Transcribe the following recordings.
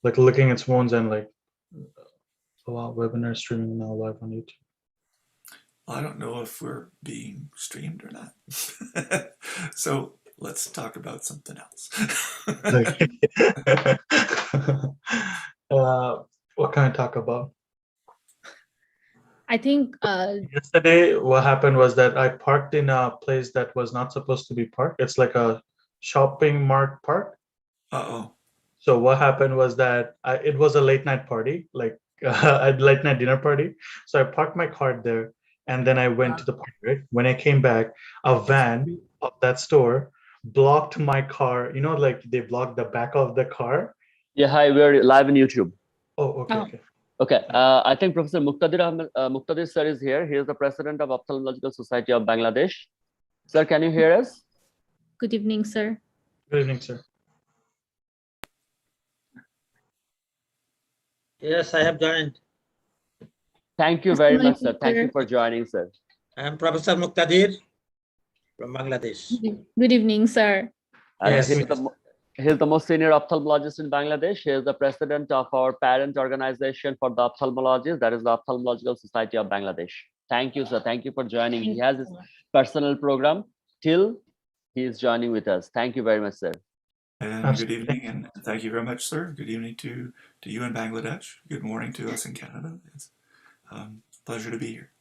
like looking at phones and like, wow, webinar streaming now live on YouTube. I don't know if we're being streamed or not. So let's talk about something else. What can I talk about? I think Yesterday, what happened was that I parked in a place that was not supposed to be parked. It's like a shopping mart park. Uh-oh. So what happened was that it was a late night party, like a late night dinner party. So I parked my car there, and then I went to the party. Right? When I came back, a van of that store blocked my car. You know, like they blocked the back of the car. Yeah, hi, we're live on YouTube. Oh, okay, Oh. okay. Okay, I think Professor Muqtadir sir is here. He is the president of Ophthalmological Society of Bangladesh. Sir, can you hear us? good evening, sir. Good evening, sir. Yes, I have joined. Thank you very much, sir. Assalamualaikum, Thank you sir. for joining, sir. I am Professor Muqtadir from Bangladesh. Good evening, sir. And Yes. he's the most senior ophthalmologist in Bangladesh. He is the president of our parent organization for the ophthalmologists, that is the Ophthalmological Society of Bangladesh. Thank you, sir. Thank you for joining. Thank He you has so his much. personal program till he is joining with us. Thank you very much, sir. And good evening, and thank you very much, sir. Good evening to you in Bangladesh. Good morning to us in Canada. It's a pleasure to be here.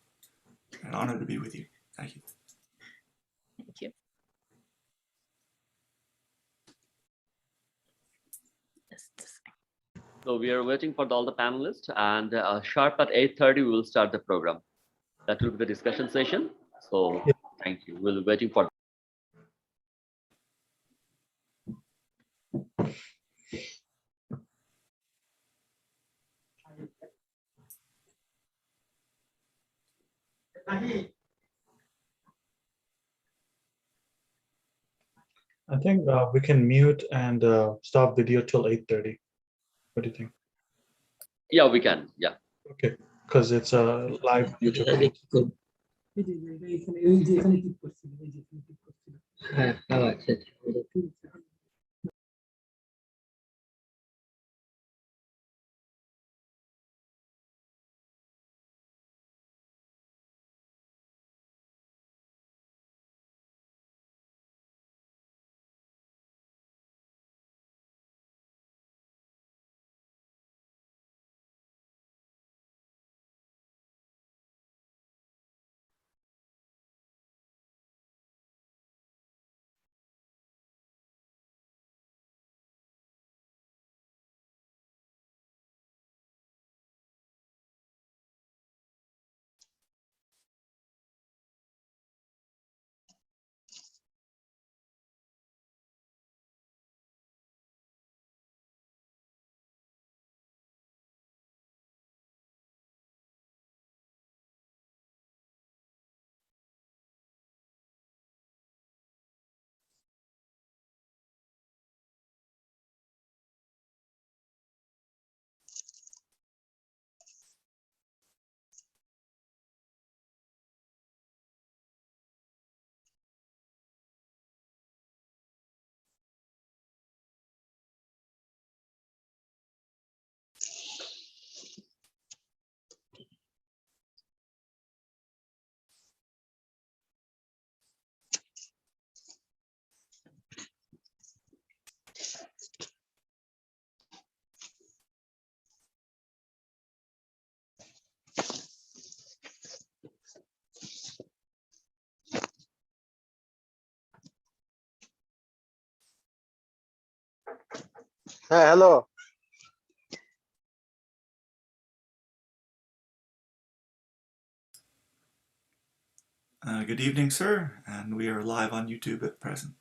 An honor to be with you. Thank you. Thank you. Just a second. So we are waiting for all the panelists, and sharp at 8:30 we will start the program. That will be the discussion session. So Yeah. thank you. We'll be waiting for. I think we can mute and stop video till 8:30. What do you think? Yeah, we can. Yeah. Okay, because it's a live YouTube. হ্যাঁ, আচ্ছা হ্যাঁ hello Good evening, sir. And we are live on YouTube at present.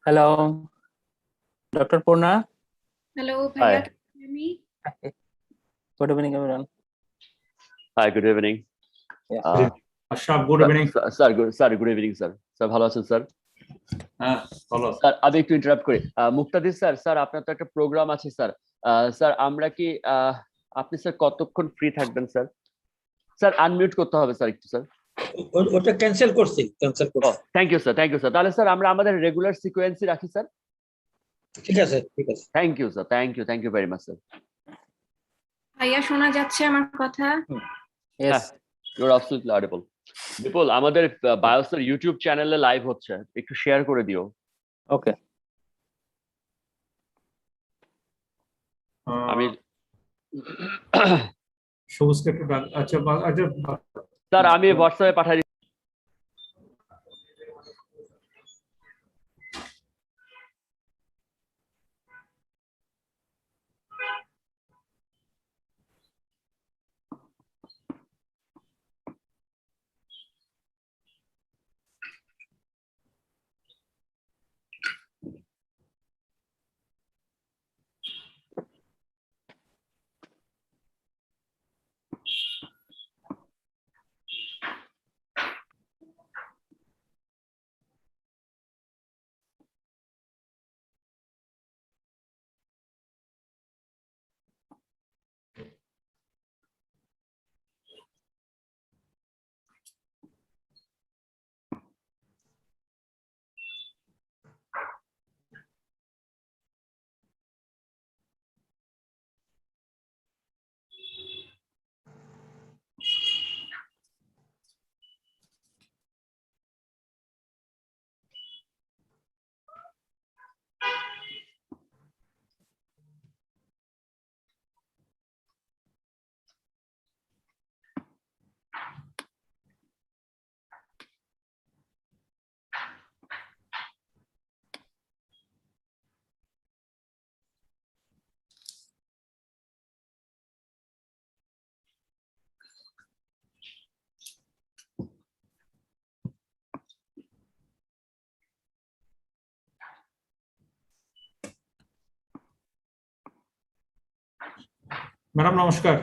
Hello, Dr. Purna. Hello, Hi. Bhaiya, can you hear me? Good evening, everyone. Hi, good evening. Yeah. Ashraf, good evening. Sir, good evening, sir. Sir, ভালো আছেন sir? হ্যাঁ, ভালো। Sir আমি একটু interrupt করি। মুক্তাদির sir, sir আপনার তো একটা প্রোগ্রাম আছে স্যার। স্যার আমরা কি আপনি স্যার কতক্ষণ ফ্রি থাকবেন স্যার? স্যার আনমিউট করতে হবে স্যার একটু স্যার। ওটা ক্যান্সেল করছি thank you sir, thank you sir. তাহলে স্যার আমরা আমাদের রেগুলার সিকোয়েন্সই রাখি স্যার। ঠিক আছে thank you sir, thank you very much sir. ভাইয়া শোনা যাচ্ছে আমার কথা? Yes. You are absolutely audible. Bipul, আমাদের বায়োসের ইউটিউব চ্যানেলে লাইভ হচ্ছে, একটু শেয়ার করে দিও। Okay. আমি সবুজকে একটু ডাক, আচ্ছা স্যার আমি হোয়াটসঅ্যাপে পাঠাই। ম্যাডাম নমস্কার।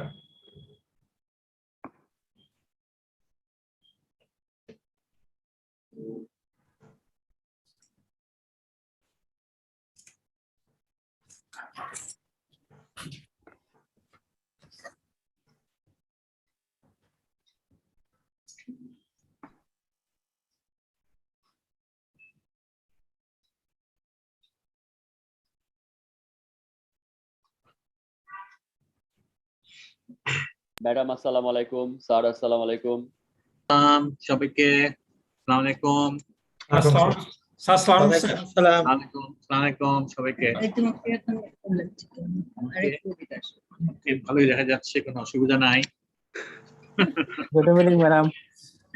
ম্যাডাম আসসালামু আলাইকুম, স্যার আসসালামু আলাইকুম। সবাইকে আসসালামু আলাইকুম। আসসালাম আলাইকুম সবাইকে। ভালোই দেখা যাচ্ছে, কোনো অসুবিধা নাই। Good evening, madam.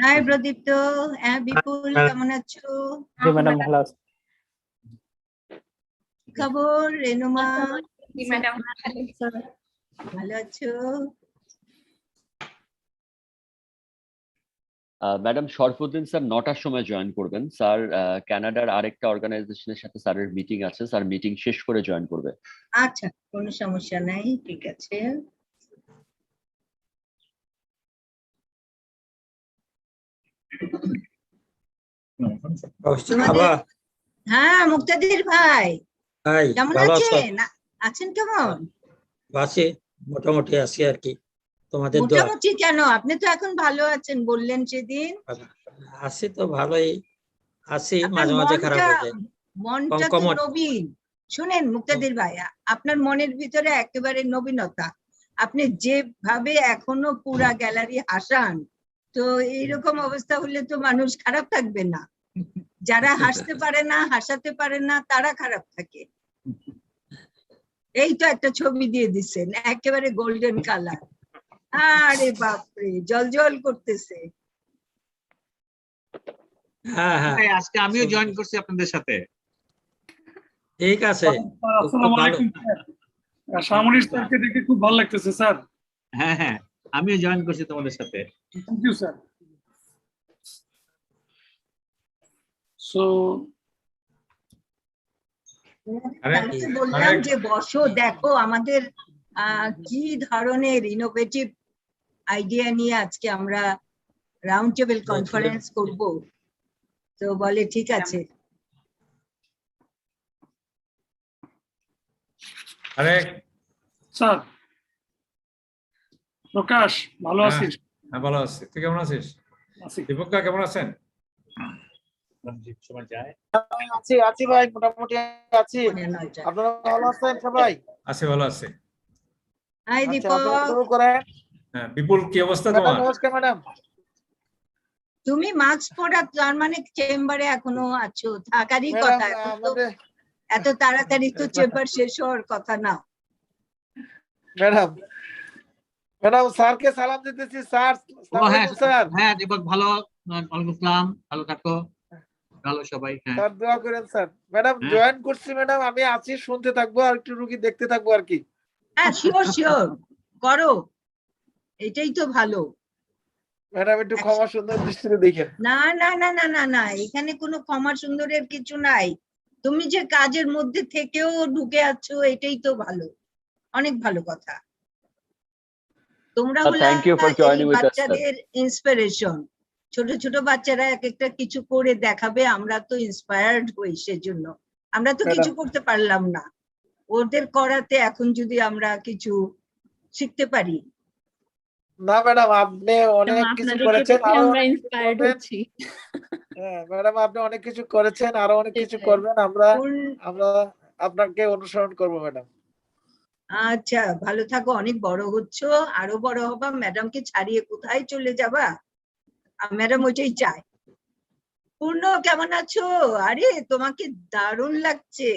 হাই প্রদীপ্ত, হ্যাঁ বিপুল, কেমন আছো? জি ম্যাডাম ভালো আছি। কি খবর রেনুমা? ম্যাডাম ভালো আছো? ম্যাডাম শরফুদ্দিন স্যার 9টার সময় জয়েন করবেন। স্যার কানাডার আরেকটা অর্গানাইজেশনের সাথে স্যারের মিটিং আছে, স্যার মিটিং শেষ করে জয়েন করবে। আচ্ছা, কোনো সমস্যা নাই, ঠিক আছে। হ্যাঁ মুক্তাদির ভাই, কেমন আছেন? আছেন কেমন? আছি, মোটামুটি আছি আর কি, তোমাদের দোয়া। মোটামুটি কেন, আপনি তো এখন ভালো আছেন বললেন সেদিন। আছি তো ভালোই আছি, আপনার মাঝে মাঝে খারাপ হয়ে যায়। মনটা তো নবীন। শুনেন মুক্তাদির ভাইয়া, আপনার মনের ভিতরে একেবারে নবীনতা। আপনি যেভাবে এখনো পুরা গ্যালারি হাসান, তো এইরকম অবস্থা হলে তো মানুষ খারাপ থাকবে না। যারা হাসতে পারে না, হাসাতে পারে না, তারা খারাপ থাকে। এই তো একটা ছবি দিয়ে দিচ্ছেন, একেবারে গোল্ডেন কালার। আরে বাপরে, জল করতেছে। হ্যাঁ হ্যাঁ, আজকে আমিও জয়েন করছি আপনাদের সাথে। ঠিক আছে। আসসালামু আলাইকুম স্যার। সামরিক স্যারকে দেখে খুব ভালো লাগতেছে স্যার। হ্যাঁ হ্যাঁ, আমিও জয়েন করছি তোমাদের সাথে। Thank you sir. সো তাকে বললাম যে বসো, দেখো আমাদের কি ধরনের ইনোভেটিভ আইডিয়া নিয়ে আজকে আমরা রাউন্ড টেবিল কনফারেন্স করব। তো বলে ঠিক আছে। আরে স্যার প্রকাশ, ভালো আছিস? হ্যাঁ, ভালো আছি। তুই কেমন আছিস? আছি। দীপকা কেমন আছেন? আছি আছি ভাই, মোটামুটি আছি। আপনারা ভালো আছেন সবাই? আছি, ভালো আছি। হাই আচ্ছা, দীপক, আপনারা শুরু করেন। হ্যাঁ, বিপুল কি অবস্থা ম্যাডাম তোমার? নমস্কার ম্যাডাম। তুমি মাস্ক পরা, তার মানে চেম্বারে এখনো আছো, থাকারই ম্যাডাম কথা। এখন তো আমাদের এত তাড়াতাড়ি তো চেম্বার শেষ হওয়ার কথা না। ম্যাডাম ম্যাডাম স্যারকে সালাম দিতেছি। স্যার, আসসালামু আলাইকুম স্যার। হ্যাঁ দীপক, ভালো। ওয়ালাইকুম আসসালাম, ভালো থাকো, ভালো সবাই। হ্যাঁ, স্যার দোয়া করেন স্যার। ম্যাডাম জয়েন করছি ম্যাডাম, আমি আছি, শুনতে থাকবো আর একটু রুগী দেখতে থাকবো আর কি। হ্যাঁ, শিওর শিওর করো, এটাই তো ভালো। ম্যাডাম একটু ক্ষমা সুন্দর দৃষ্টিতে দেখেন। না না না না না না, এখানে কোনো ক্ষমা সুন্দরের কিছু নাই। তুমি যে কাজের মধ্যে থেকেও ঢুকে আছো, এটাই তো ভালো, অনেক ভালো কথা। তোমরা হলো Thank you for এই joining with us, sir. বাচ্চাদের ইন্সপিরেশন। ছোট ছোট বাচ্চারা এক একটা কিছু করে দেখাবে, আমরা তো ইন্সপায়ার্ড হই সেজন্য। আমরা তো কিছু করতে পারলাম না, ওদের করাতে এখন যদি আমরা কিছু শিখতে পারি। না ম্যাডাম, আপনি অনেক কিছু করেছেন, আরো অনেক কিছু করবেন। হ্যাঁ ম্যাডাম, আপনি অনেক কিছু করেছেন, আরো অনেক কিছু করবেন। আমরা আমরা আপনাকে অনুসরণ করবো ম্যাডাম। আচ্ছা, ভালো থাকো, অনেক বড় হচ্ছো, আরো বড় হবা, ম্যাডামকে ছাড়িয়ে কোথায় চলে যাবা? ম্যাডাম ওইটাই চায়। পূর্ণ কেমন আছো? আরে তোমাকে দারুণ লাগছে।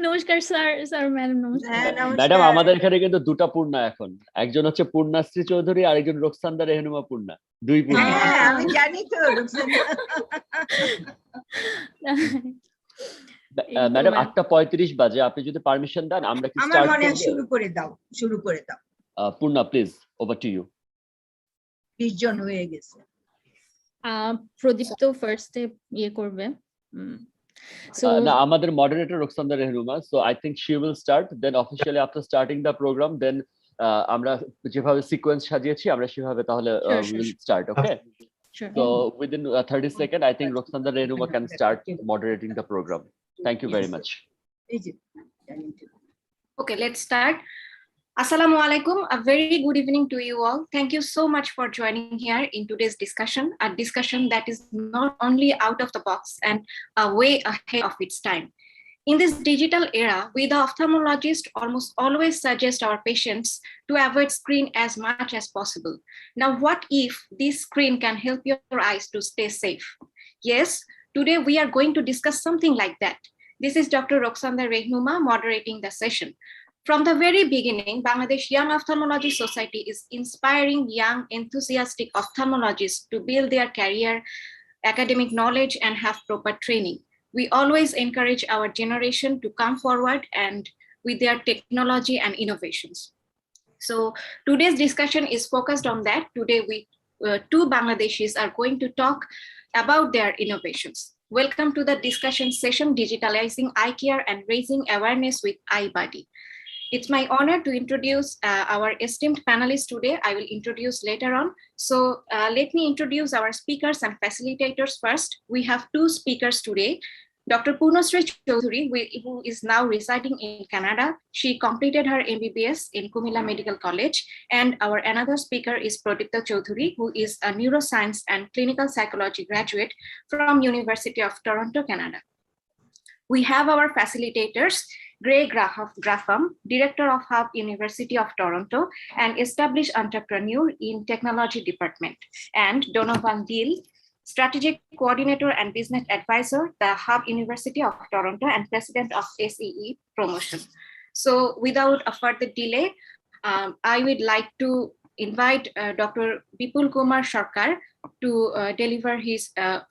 নমস্কার স্যার। স্যার ম্যাডাম নমস্কার। হ্যাঁ, ম্যাডাম নমস্কার। আমাদের এখানে কিন্তু দুটা পূর্ণা এখন, একজন হচ্ছে পূর্ণাশ্রী চৌধুরী, আরেকজন রোকসান্দা রেহনুমা পূর্ণা, দুই পূর্ণা। হ্যাঁ, আমি জানি তো রুকসানা। ম্যাডাম 8:35 বাজে, আপনি যদি পারমিশন দেন আমরা কি আমার স্টার্ট মনে হয় করব? শুরু করে দাও, শুরু করে দাও। Purna please, over to you. 20 জন হয়ে গেছে। প্রদীপ তো ফার্স্টে ইয়ে করবে। So না, আমাদের moderator Roksanda Rehnuma, so I think she will start, then officially after starting the program, then আমরা যেভাবে সিকোয়েন্স সাজিয়েছি আমরা সেভাবে তাহলে will start. Okay, so within 30 seconds I think Roxanda Renuma can start moderating the program. Thank you very much. Okay, let's start. Assalamu alaikum. A very good evening to you all. Thank you so much for joining here in today's discussion, a discussion that is not only out of the box and way ahead of its time. In this digital era, we the ophthalmologists almost always suggest our patients to avoid screen as much as possible. Now, what if this screen can help your eyes to stay safe? Yes, today we are going to discuss something like that. This is Dr. Roxanda Rehnuma moderating the session. From the very beginning, Bangladesh Young Ophthalmology Society is inspiring young, enthusiastic ophthalmologists to build their career, academic knowledge, and have proper training. We always encourage our generation to come forward and with their technology and innovations. So today's discussion is focused on that. Today, we two Bangladeshis are going to talk about their innovations. Welcome to the discussion session, Digitalizing Eye Care and Raising Awareness with iBody. It's my honor to introduce our esteemed panelists today. I will introduce later on. So let me introduce our speakers and facilitators first. We have two speakers today. Dr. Purnashree Choudhury, who is now residing in Canada. She completed her MBBS in Kumila Medical College. And our another speaker is Pradipta Choudhury, who is a neuroscience and clinical psychology graduate from University of Toronto, Canada. We have our facilitators, Gray Graham, Director of Hub University of Toronto, an established entrepreneur in Technology Department, and Donovan Deal, Strategic Coordinator and Business Advisor, the Hub University of Toronto, and President of SEE Promotion. So without a further delay, I would like to invite Dr. Bipul Kumar Sarkar to deliver his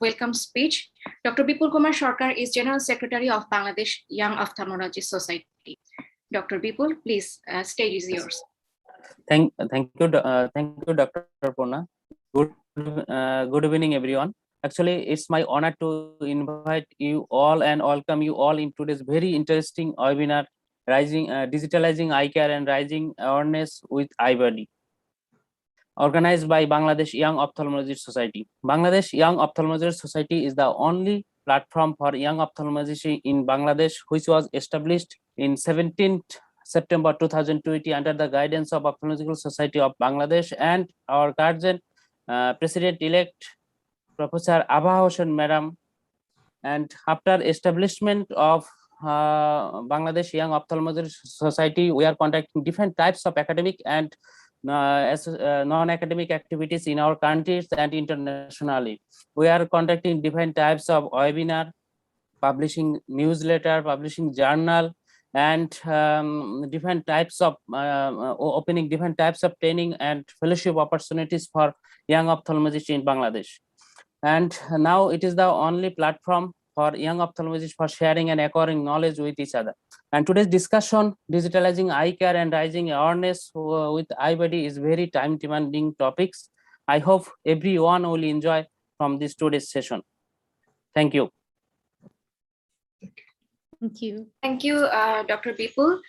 welcome speech. Dr. Bipul Kumar Sarkar is General Secretary of Bangladesh Young Ophthalmology Society. Dr. Bipul, please, stage is yours. Thank you, Dr. Purna. Good evening, everyone. Actually, it's my honor to invite you all and welcome you all in today's very interesting webinar, Digitalizing Eye Care and Rising Awareness with iBody, organized by Bangladesh Young Ophthalmologist Society. Bangladesh Young Ophthalmologist Society is the only platform for young ophthalmology in Bangladesh, which was established in 17th September 2020 under the guidance of Ophthalmological Society of Bangladesh and our guardian, President-elect Professor Abha Hossain Madam. And after establishment of Bangladesh Young Ophthalmology Society, we are conducting different types of academic and non-academic activities in our countries and internationally. We are conducting different types of webinar, publishing newsletter, publishing journal, and different types of opening different types of training and fellowship opportunities for young ophthalmologists in Bangladesh. And now it is the only platform for young ophthalmologists for sharing and acquiring knowledge with each other. And today's discussion, digitalizing eye care and rising awareness with iBody, is very time-demanding topics. I hope everyone will enjoy from this today's session. Thank you. Thank you. Thank you, Dr. Bipul.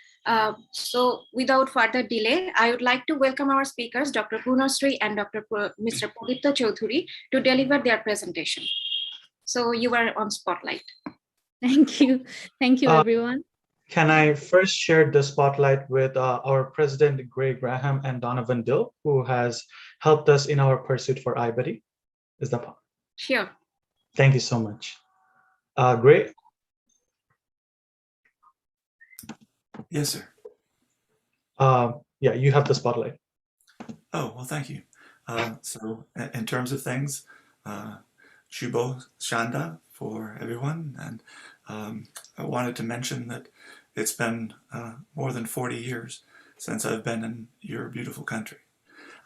So without further delay, I would like to welcome our speakers, Dr. Purnasri and Mr. Pudipta Choudhury, to deliver their presentation. So you are on spotlight. Thank you. Thank you, everyone. Can I first share the spotlight with our President, Gray Graham and Donovan Dill, who has helped us in our pursuit for iBuddy? Is that possible? Sure. Thank you so much. Gray? Yes, sir. Yeah, you have the spotlight. Oh, well, thank you. So in terms of things, Shubo Shanda for everyone. And I wanted to mention that it's been more than 40 years since I've been in your beautiful country.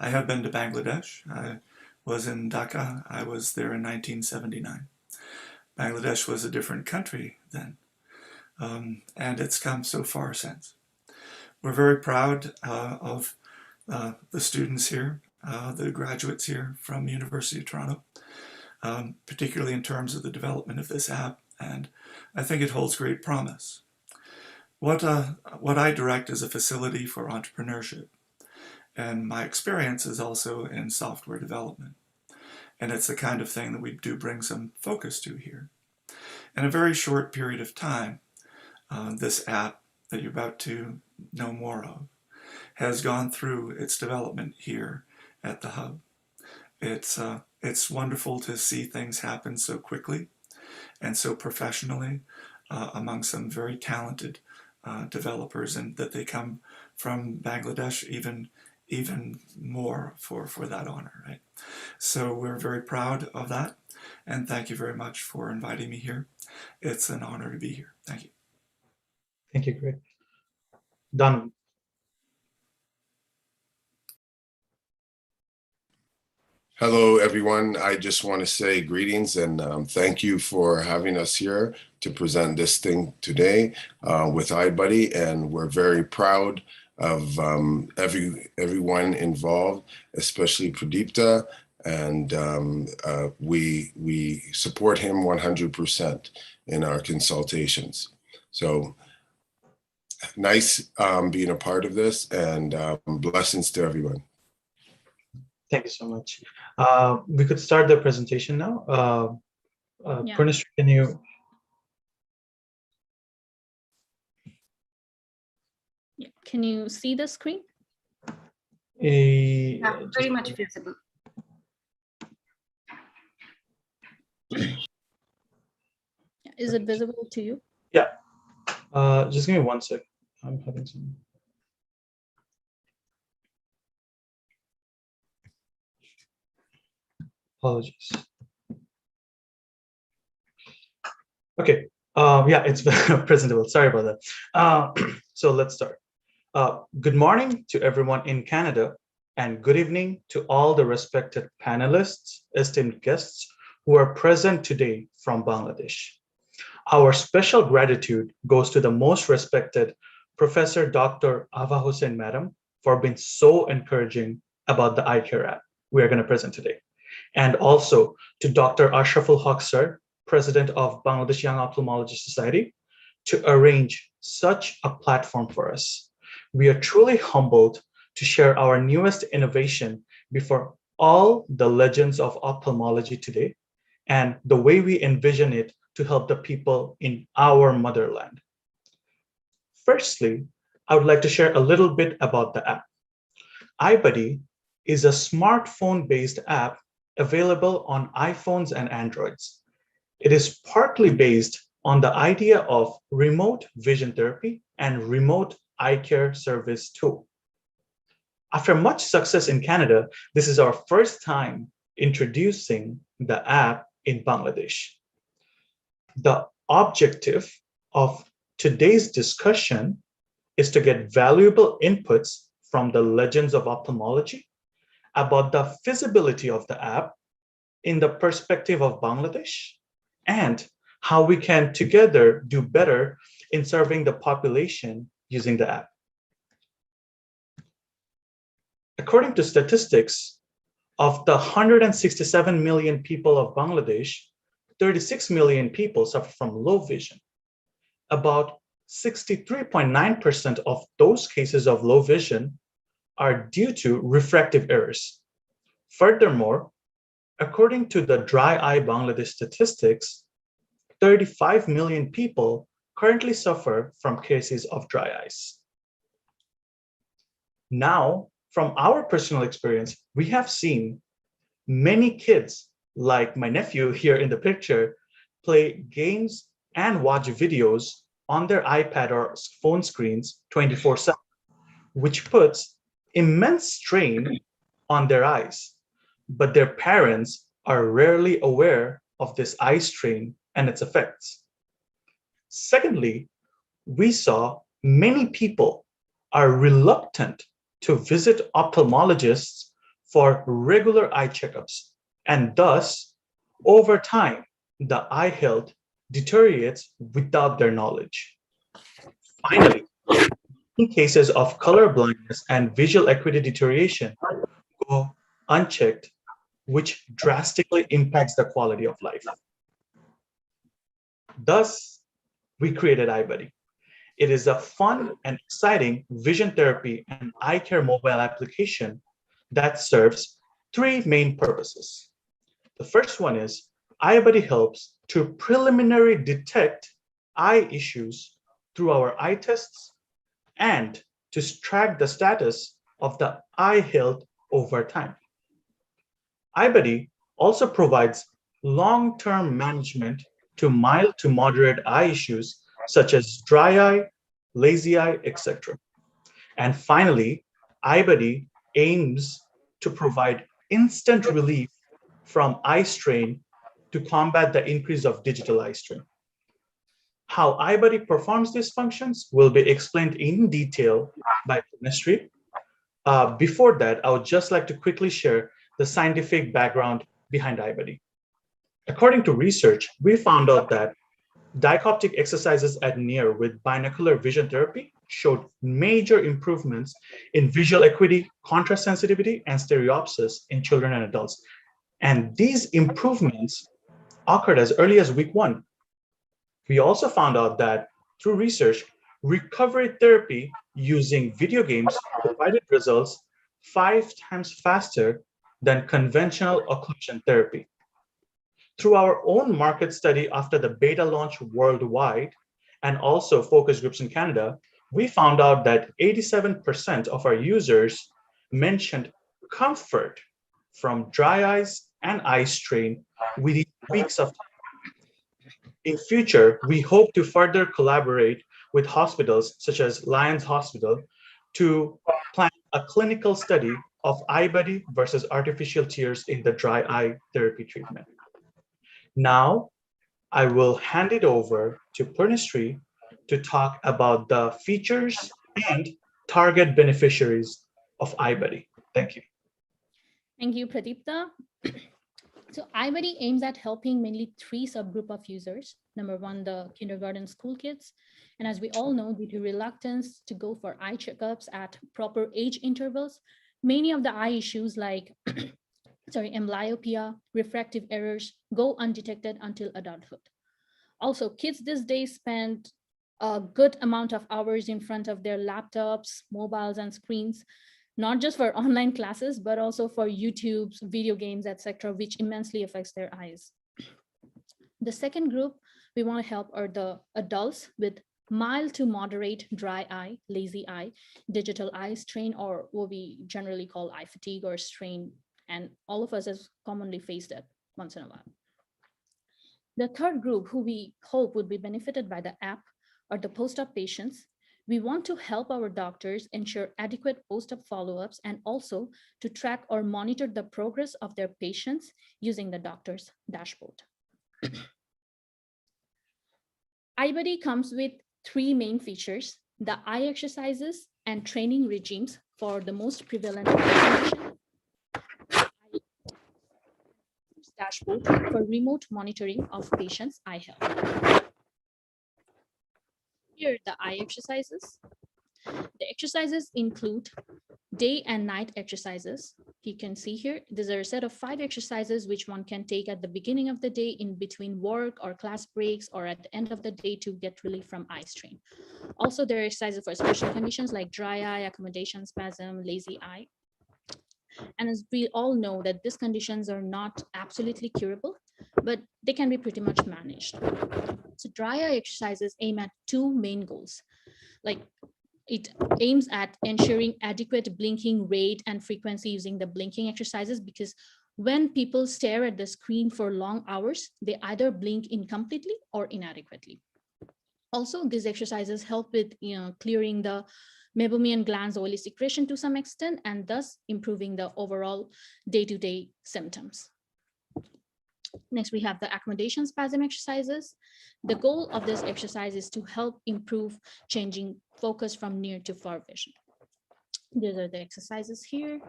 I have been to Bangladesh. I was in Dhaka. I was there in 1979. Bangladesh was a different country then, and it's come so far since. We're very proud of the students here, the graduates here from University of Toronto, particularly in terms of the development of this app, and I think it holds great promise. What I direct is a facility for entrepreneurship, and my experience is also in software development, and it's the kind of thing that we do bring some focus to here. In a very short period of time, this app that you're about to know more of has gone through its development here at the Hub. It's wonderful to see things happen so quickly and so professionally among some very talented developers, and that they come from Bangladesh even more for that honor, right? So we're very proud of that, and thank you very much for inviting me here. It's an honor to be here. Thank you. Thank you, Greg. Done. Hello, everyone. I just want to say greetings and thank you for having us here to present this thing today with iBuddy. And we're very proud of everyone involved, especially Pradipta. And we support him 100% in our consultations. So nice being a part of this, and blessings to everyone. Thank you so much. We could start the presentation now. Yeah. Purnasri, can you? Yeah. Can you see the screen? Yeah, very much visible. Is it visible to you? Yeah. Just give me 1 sec. I'm having some. Apologies. Okay. Yeah, it's presentable. Sorry about that. So let's start. Good morning to everyone in Canada, and good evening to all the respected panelists, esteemed guests who are present today from Bangladesh. Our special gratitude goes to the most respected Professor Dr. Abha Hossain Madam for being so encouraging about the eye care app we are going to present today. and also to Dr. Ashraful Haq sir, President of Bangladesh Young Ophthalmology Society, to arrange such a platform for us. We are truly humbled to share our newest innovation before all the legends of ophthalmology today and the way we envision it to help the people in our motherland. Firstly, I would like to share a little bit about the app. iBuddy is a smartphone-based app available on iPhones and Androids. It is partly based on the idea of remote vision therapy and remote eye care service tool. After much success in Canada, this is our first time introducing the app in Bangladesh. The objective of today's discussion is to get valuable inputs from the legends of ophthalmology about the feasibility of the app in the perspective of Bangladesh and how we can together do better in serving the population using the app. According to statistics, of the 167 million people of Bangladesh, 36 million people suffer from low vision. About 63.9% of those cases of low vision are due to refractive errors. Furthermore, according to the Dry Eye Bangladesh statistics, 35 million people currently suffer from cases of dry eyes. Now, from our personal experience, we have seen many kids, like my nephew here in the picture, play games and watch videos on their iPad or phone screens 24/7, which puts immense strain on their eyes. But their parents are rarely aware of this eye strain and its effects. Secondly, we saw many people are reluctant to visit ophthalmologists for regular eye checkups, and thus, over time, the eye health deteriorates without their knowledge. Finally, in cases of color blindness and visual acuity deterioration go unchecked, which drastically impacts the quality of life. Thus, we created iBuddy. It is a fun and exciting vision therapy and eye care mobile application that serves three main purposes. The first one is iBuddy helps to preliminary detect eye issues through our eye tests and to track the status of the eye health over time. iBuddy also provides long-term management to mild to moderate eye issues such as dry eye, lazy eye, etc. And finally, iBuddy aims to provide instant relief from eye strain to combat the increase of digital eye strain. How iBuddy performs these functions will be explained in detail by Ministry. Before that, I would just like to quickly share the scientific background behind iBuddy. According to research, we found out that dichoptic exercises at near with binocular vision therapy showed major improvements in visual acuity, contrast sensitivity, and stereopsis in children and adults. And these improvements occurred as early as week 1. We also found out that through research, recovery therapy using video games provided results 5 times faster than conventional occlusion therapy. Through our own market study after the beta launch worldwide, and also focus groups in Canada, we found out that 87% of our users mentioned comfort from dry eyes and eye strain within weeks of time. In future, we hope to further collaborate with hospitals such as Lions Hospital to plan a clinical study of iBuddy versus artificial tears in the dry eye therapy treatment. Now, I will hand it over to Purnashree to talk about the features and target beneficiaries of iBuddy. Thank you. Thank you, Pradipta. So iBuddy aims at helping mainly 3 subgroup of users. Number 1, the kindergarten school kids. And as we all know, due to reluctance to go for eye checkups at proper age intervals, many of the eye issues like amblyopia, refractive errors go undetected until adulthood. Also, kids these days spend a good amount of hours in front of their laptops, mobiles, and screens, not just for online classes, but also for YouTube's video games, etc., which immensely affects their eyes. The second group we want to help are the adults with mild to moderate dry eye, lazy eye, digital eye strain, or what we generally call eye fatigue or strain. And all of us has commonly faced that once in a while. The third group who we hope would be benefited by the app are the post-op patients. We want to help our doctors ensure adequate post-op follow-ups and also to track or monitor the progress of their patients using the doctor's dashboard. iBuddy comes with three main features: the eye exercises and training regimes for the most prevalent condition, dashboard for remote monitoring of patients' eye health. Here are the eye exercises. The exercises include day and night exercises. You can see here, these are a set of 5 exercises which one can take at the beginning of the day, in between work or class breaks, or at the end of the day to get relief from eye strain. Also, there are exercises for special conditions like dry eye, accommodation spasm, lazy eye. And as we all know that these conditions are not absolutely curable, but they can be pretty much managed. So dry eye exercises aim at 2 main goals. Like, it aims at ensuring adequate blinking rate and frequency using the blinking exercises, because when people stare at the screen for long hours, they either blink incompletely or inadequately. Also, these exercises help with clearing the meibomian glands oily secretion to some extent, and thus improving the overall day-to-day symptoms. Next, we have the accommodation spasm exercises. The goal of this exercise is to help improve changing focus from near to far vision. These are the exercises here.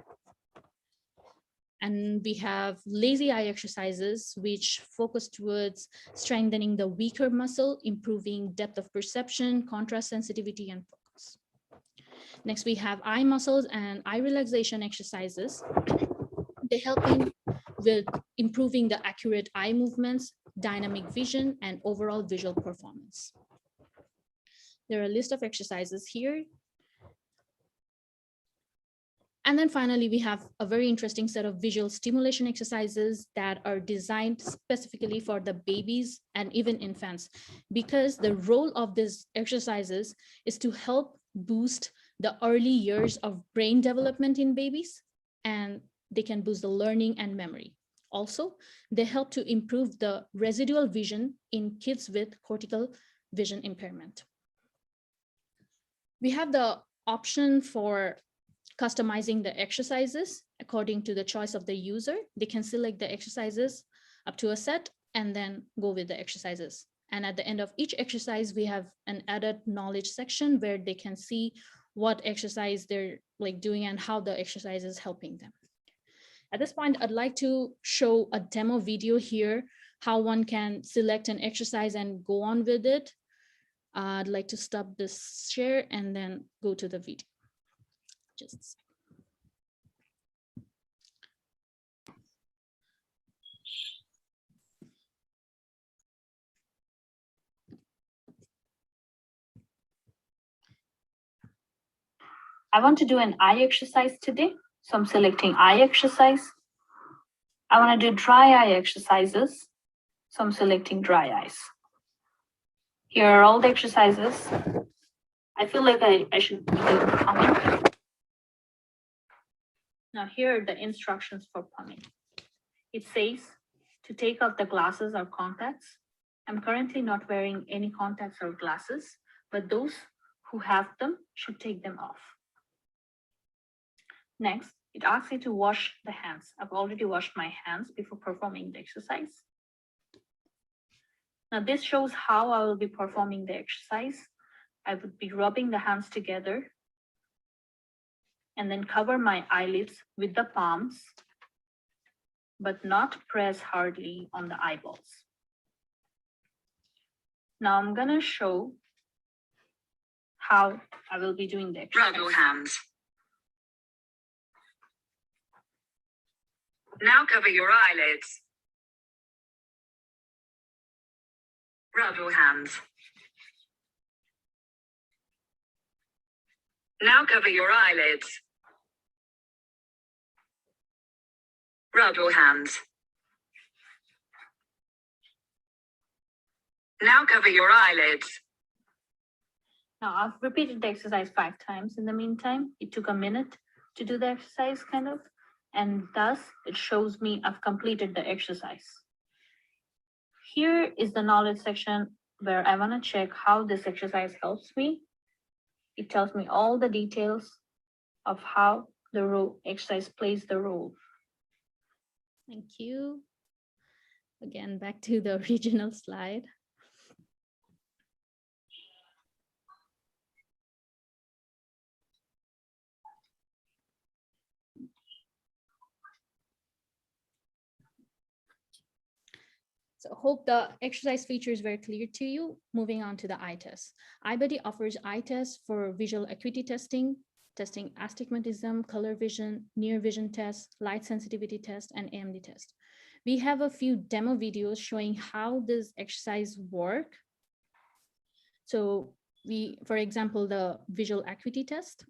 And we have lazy eye exercises, which focus towards strengthening the weaker muscle, improving depth of perception, contrast sensitivity, and focus. Next, we have eye muscles and eye relaxation exercises. They help with improving the accurate eye movements, dynamic vision, and overall visual performance. There are a list of exercises here. And then finally, we have a very interesting set of visual stimulation exercises that are designed specifically for the babies and even infants, because the role of these exercises is to help boost the early years of brain development in babies, and they can boost the learning and memory. Also, they help to improve the residual vision in kids with cortical vision impairment. We have the option for customizing the exercises according to the choice of the user. They can select the exercises up to a set and then go with the exercises. And at the end of each exercise, we have an added knowledge section where they can see what exercise they're doing and how the exercise is helping them. At this point, I'd like to show a demo video here, how one can select an exercise and go on with it. I'd like to stop this share and then go to the video. Just a second. I want to do an eye exercise today. So I'm selecting eye exercise. I want to do dry eye exercises. So I'm selecting dry eyes. Here are all the exercises. I feel like I should do plumbing. Now here are the instructions for plumbing. It says to take off the glasses or contacts. I'm currently not wearing any contacts or glasses, but those who have them should take them off. Next, it asks you to wash the hands. I've already washed my hands before performing the exercise. Now this shows how I will be performing the exercise. I would be rubbing the hands together and then cover my eyelids with the palms, but not press hardly on the eyeballs. Now I'm gonna show how I will be doing the exercise. Rub your hands. Now cover your eyelids. Rub your hands. Now cover your eyelids. Rub your hands. Now cover your eyelids. Now I've repeated the exercise 5 times. In the meantime, it took a minute to do the exercise kind of, and thus it shows me I've completed the exercise. Here is the knowledge section where I want to check how this exercise helps me. It tells me all the details of how the exercise plays the role. Thank you. Again, back to the original slide. So hope the exercise features were clear to you. Moving on to the eye test. iBuddy offers eye tests for visual acuity testing, testing astigmatism, color vision, near vision test, light sensitivity test, and AMD test. We have a few demo videos showing how this exercise work. So for example, the visual acuity test.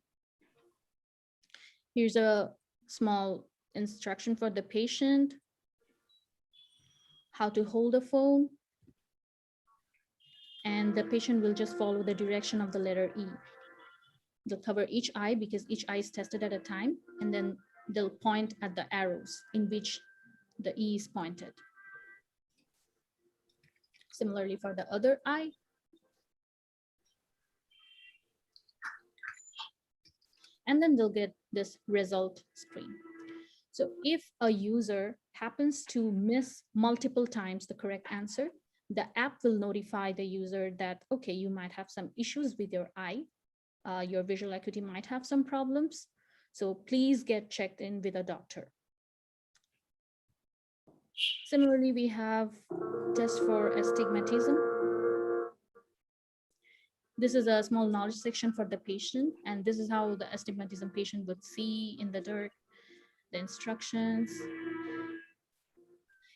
Here's a small instruction for the patient, how to hold a phone, and the patient will just follow the direction of the letter E. They'll cover each eye because each eye is tested at a time, and then they'll point at the arrows in which the E is pointed. Similarly for the other eye. And then they'll get this result screen. So if a user happens to miss multiple times the correct answer, the app will notify the user that, okay, you might have some issues with your eye. Your visual acuity might have some problems. So please get checked in with a doctor. Similarly, we have test for astigmatism. This is a small knowledge section for the patient, and this is how the astigmatism patient would see in the dark, the instructions.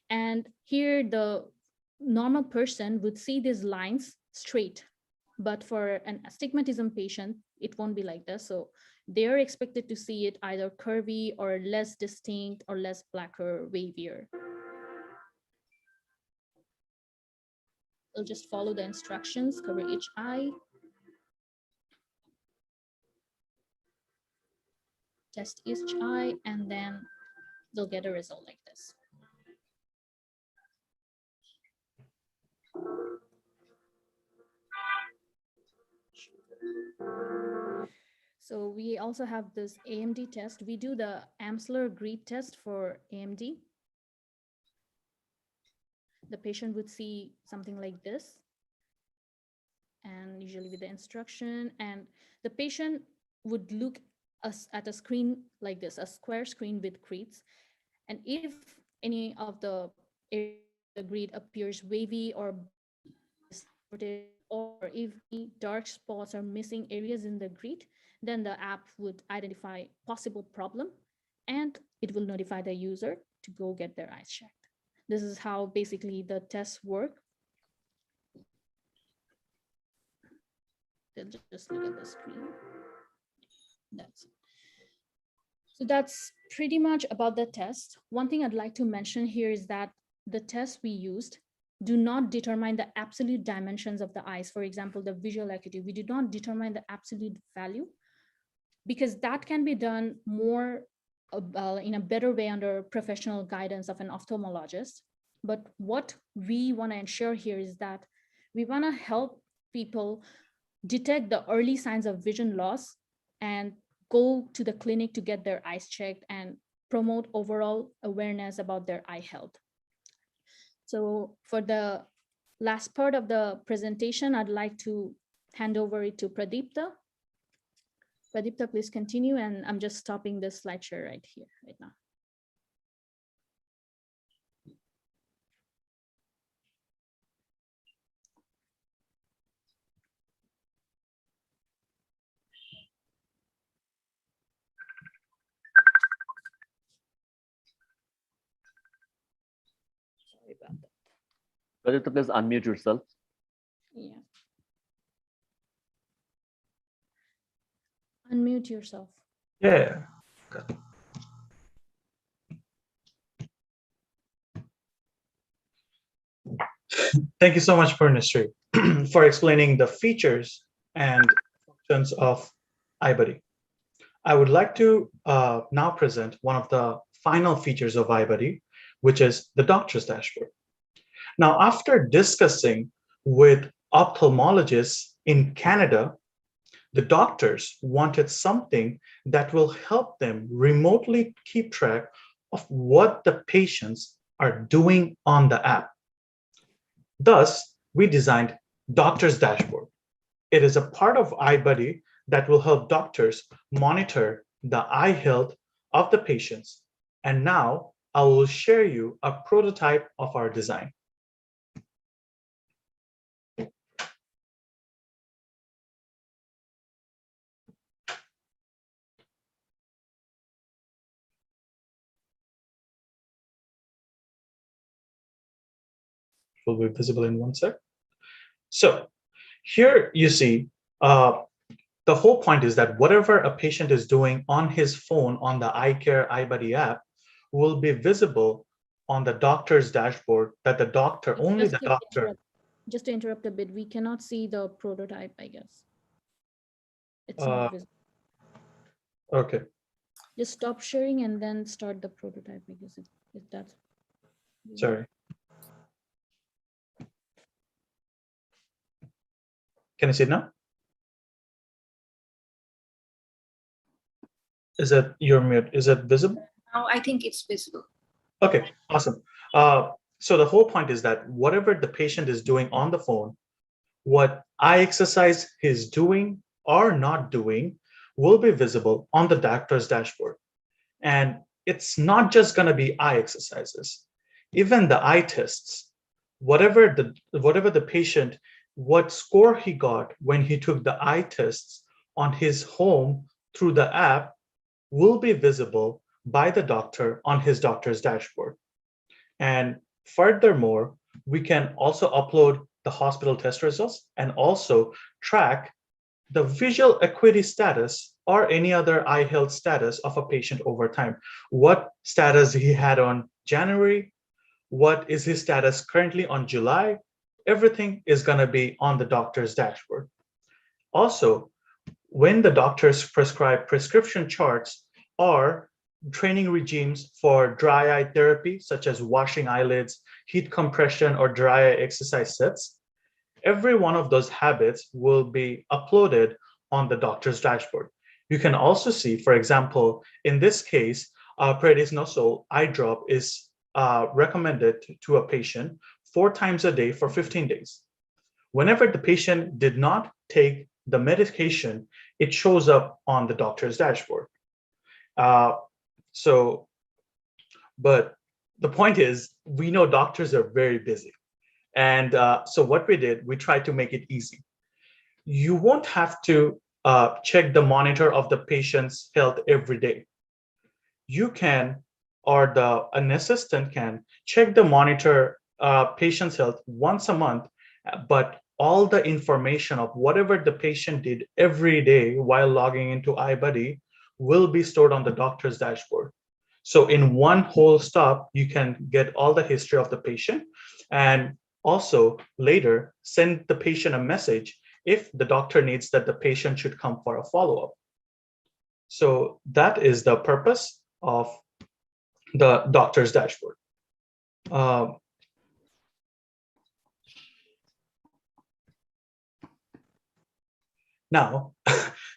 And here the normal person would see these lines straight, but for an astigmatism patient, it won't be like this. So they're expected to see it either curvy or less distinct or less blacker, wavier. They'll just follow the instructions, cover each eye, test each eye, and then they'll get a result like this. So we also have this AMD test. We do the Amsler Greed test for AMD. The patient would see something like this, and usually with the instruction, and the patient would look at a screen like this, a square screen with creases. And if any of the grid appears wavy or distorted, or if any dark spots are missing areas in the grid, then the app would identify possible problem and it will notify the user to go get their eyes checked. This is how basically the tests work. They'll just look at the screen. That's it. So that's pretty much about the test. One thing I'd like to mention here is that the tests we used do not determine the absolute dimensions of the eyes. For example, the visual acuity, we did not determine the absolute value because that can be done more in a better way under professional guidance of an ophthalmologist. But what we want to ensure here is that we want to help people detect the early signs of vision loss and go to the clinic to get their eyes checked and promote overall awareness about their eye health. So for the last part of the presentation, I'd like to hand over it to Pradipta. Pradipta, please continue, and I'm just stopping this slideshow right here, right now. Pradipta, please unmute yourself. Yeah. Unmute yourself. Yeah. Thank you so much, Purnashree, for explaining the features and functions of iBuddy. I would like to now present one of the final features of iBuddy, which is the doctor's dashboard. Now, after discussing with ophthalmologists in Canada, the doctors wanted something that will help them remotely keep track of what the patients are doing on the app. Thus, we designed Doctor's Dashboard. It is a part of iBuddy that will help doctors monitor the eye health of the patients. And now I will share you a prototype of our design. Will be visible in 1 sec. So here you see the whole point is that whatever a patient is doing on his phone on the iCare iBuddy app will be visible on the doctor's dashboard that the doctor, only the doctor. Just to interrupt a bit, we cannot see the prototype, I guess. It's not visible. Okay. Just stop sharing and then start the prototype, I guess, if that's. Sorry. Can you see it now? Is it your mute? Is it visible? Now I think it's visible. Okay, awesome. So the whole point is that whatever the patient is doing on the phone, what eye exercise he's doing or not doing will be visible on the doctor's dashboard. And it's not just going to be eye exercises. Even the eye tests, whatever the patient, what score he got when he took the eye tests on his home through the app will be visible by the doctor on his doctor's dashboard. And furthermore, we can also upload the hospital test results and also track the visual acuity status or any other eye health status of a patient over time. What status he had on January, what is his status currently on July, everything is going to be on the doctor's dashboard. Also, when the doctors prescribe prescription charts or training regimes for dry eye therapy, such as washing eyelids, heat compression, or dry eye exercise sets, every one of those habits will be uploaded on the doctor's dashboard. You can also see, for example, in this case, prednisone eye drop is recommended to a patient 4 times a day for 15 days. Whenever the patient did not take the medication, it shows up on the doctor's dashboard. But the point is, we know doctors are very busy. And so what we did, we tried to make it easy. You won't have to check the monitor of the patient's health every day. You can, or an assistant can, check the monitor patient's health once a month, but all the information of whatever the patient did every day while logging into iBuddy will be stored on the doctor's dashboard. So in one whole stop, you can get all the history of the patient and also later send the patient a message if the doctor needs that the patient should come for a follow-up. So that is the purpose of the doctor's dashboard. Now,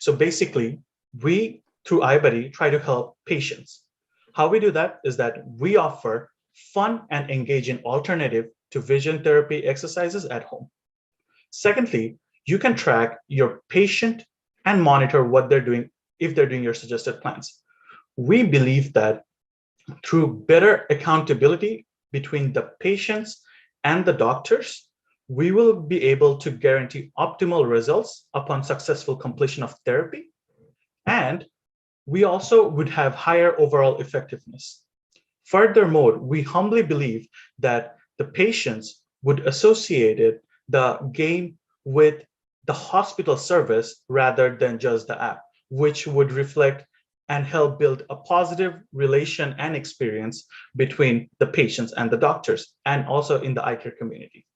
so basically, we, through iBuddy, try to help patients. How we do that is that we offer fun and engaging alternative to vision therapy exercises at home. Secondly, you can track your patient and monitor what they're doing if they're doing your suggested plans. We believe that through better accountability between the patients and the doctors, we will be able to guarantee optimal results upon successful completion of therapy. And we also would have higher overall effectiveness. Furthermore, we humbly believe that the patients would associate the game with the hospital service rather than just the app, which would reflect and help build a positive relation and experience between the patients and the doctors, and also in the eye care community.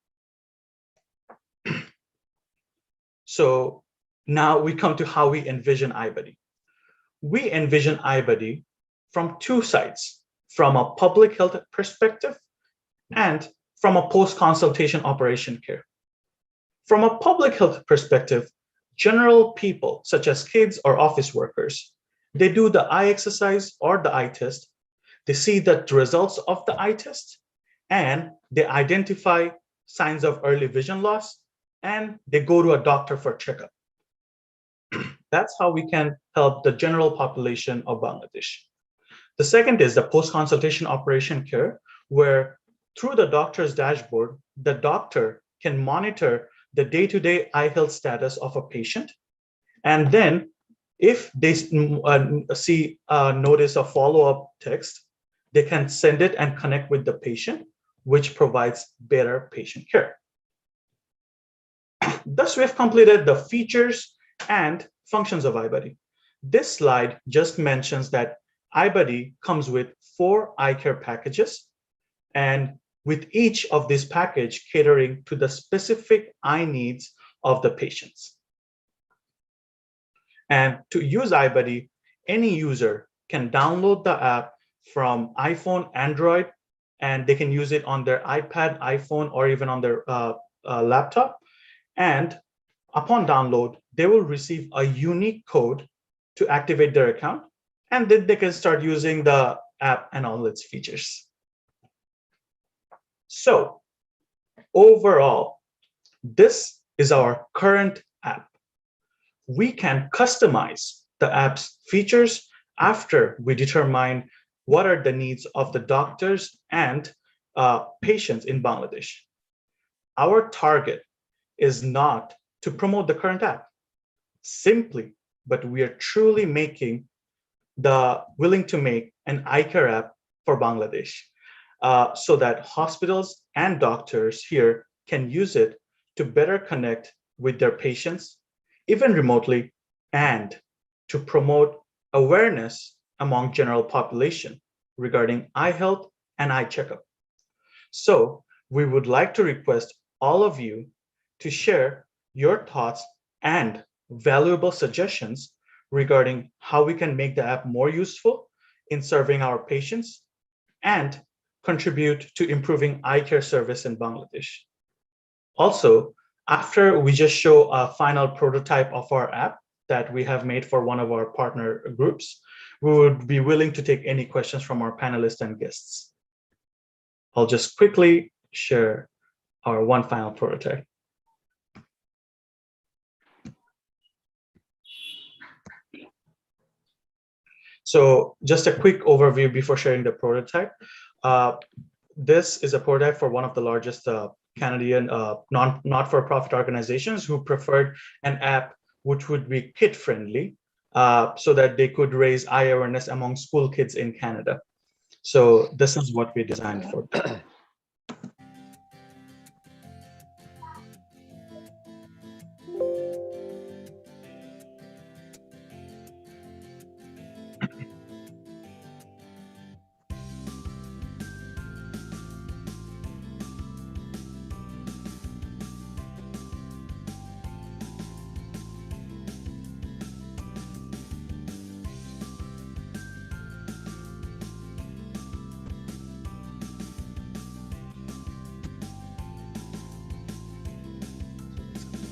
So now we come to how we envision iBuddy. We envision iBuddy from two sides, from a public health perspective and from a post-consultation operation care. From a public health perspective, general people, such as kids or office workers, they do the eye exercise or the eye test, they see the results of the eye test, and they identify signs of early vision loss, and they go to a doctor for checkup. That's how we can help the general population of Bangladesh. The second is the post-consultation operation care, where through the doctor's dashboard, the doctor can monitor the day-to-day eye health status of a patient. And then if they see notice of follow-up text, they can send it and connect with the patient, which provides better patient care. Thus, we have completed the features and functions of iBuddy. This slide just mentions that iBuddy comes with 4 eye care packages, and with each of these package catering to the specific eye needs of the patients. And to use iBuddy, any user can download the app from iPhone, Android, and they can use it on their iPad, iPhone, or even on their laptop. And upon download, they will receive a unique code to activate their account, and then they can start using the app and all its features. So overall, this is our current app. We can customize the app's features after we determine what are the needs of the doctors and patients in Bangladesh. Our target is not to promote the current app simply, but we are truly willing to make an eye care app for Bangladesh, so that hospitals and doctors here can use it to better connect with their patients, even remotely, and to promote awareness among general population regarding eye health and eye checkup. So we would like to request all of you to share your thoughts and valuable suggestions regarding how we can make the app more useful in serving our patients and contribute to improving eye care service in Bangladesh. Also, after we just show a final prototype of our app that we have made for one of our partner groups, we would be willing to take any questions from our panelists and guests. I'll just quickly share our one final prototype. So just a quick overview before sharing the prototype. This is a prototype for one of the largest Canadian not-for-profit organizations who preferred an app which would be kid-friendly, so that they could raise eye awareness among school kids in Canada. So this is what we designed for them.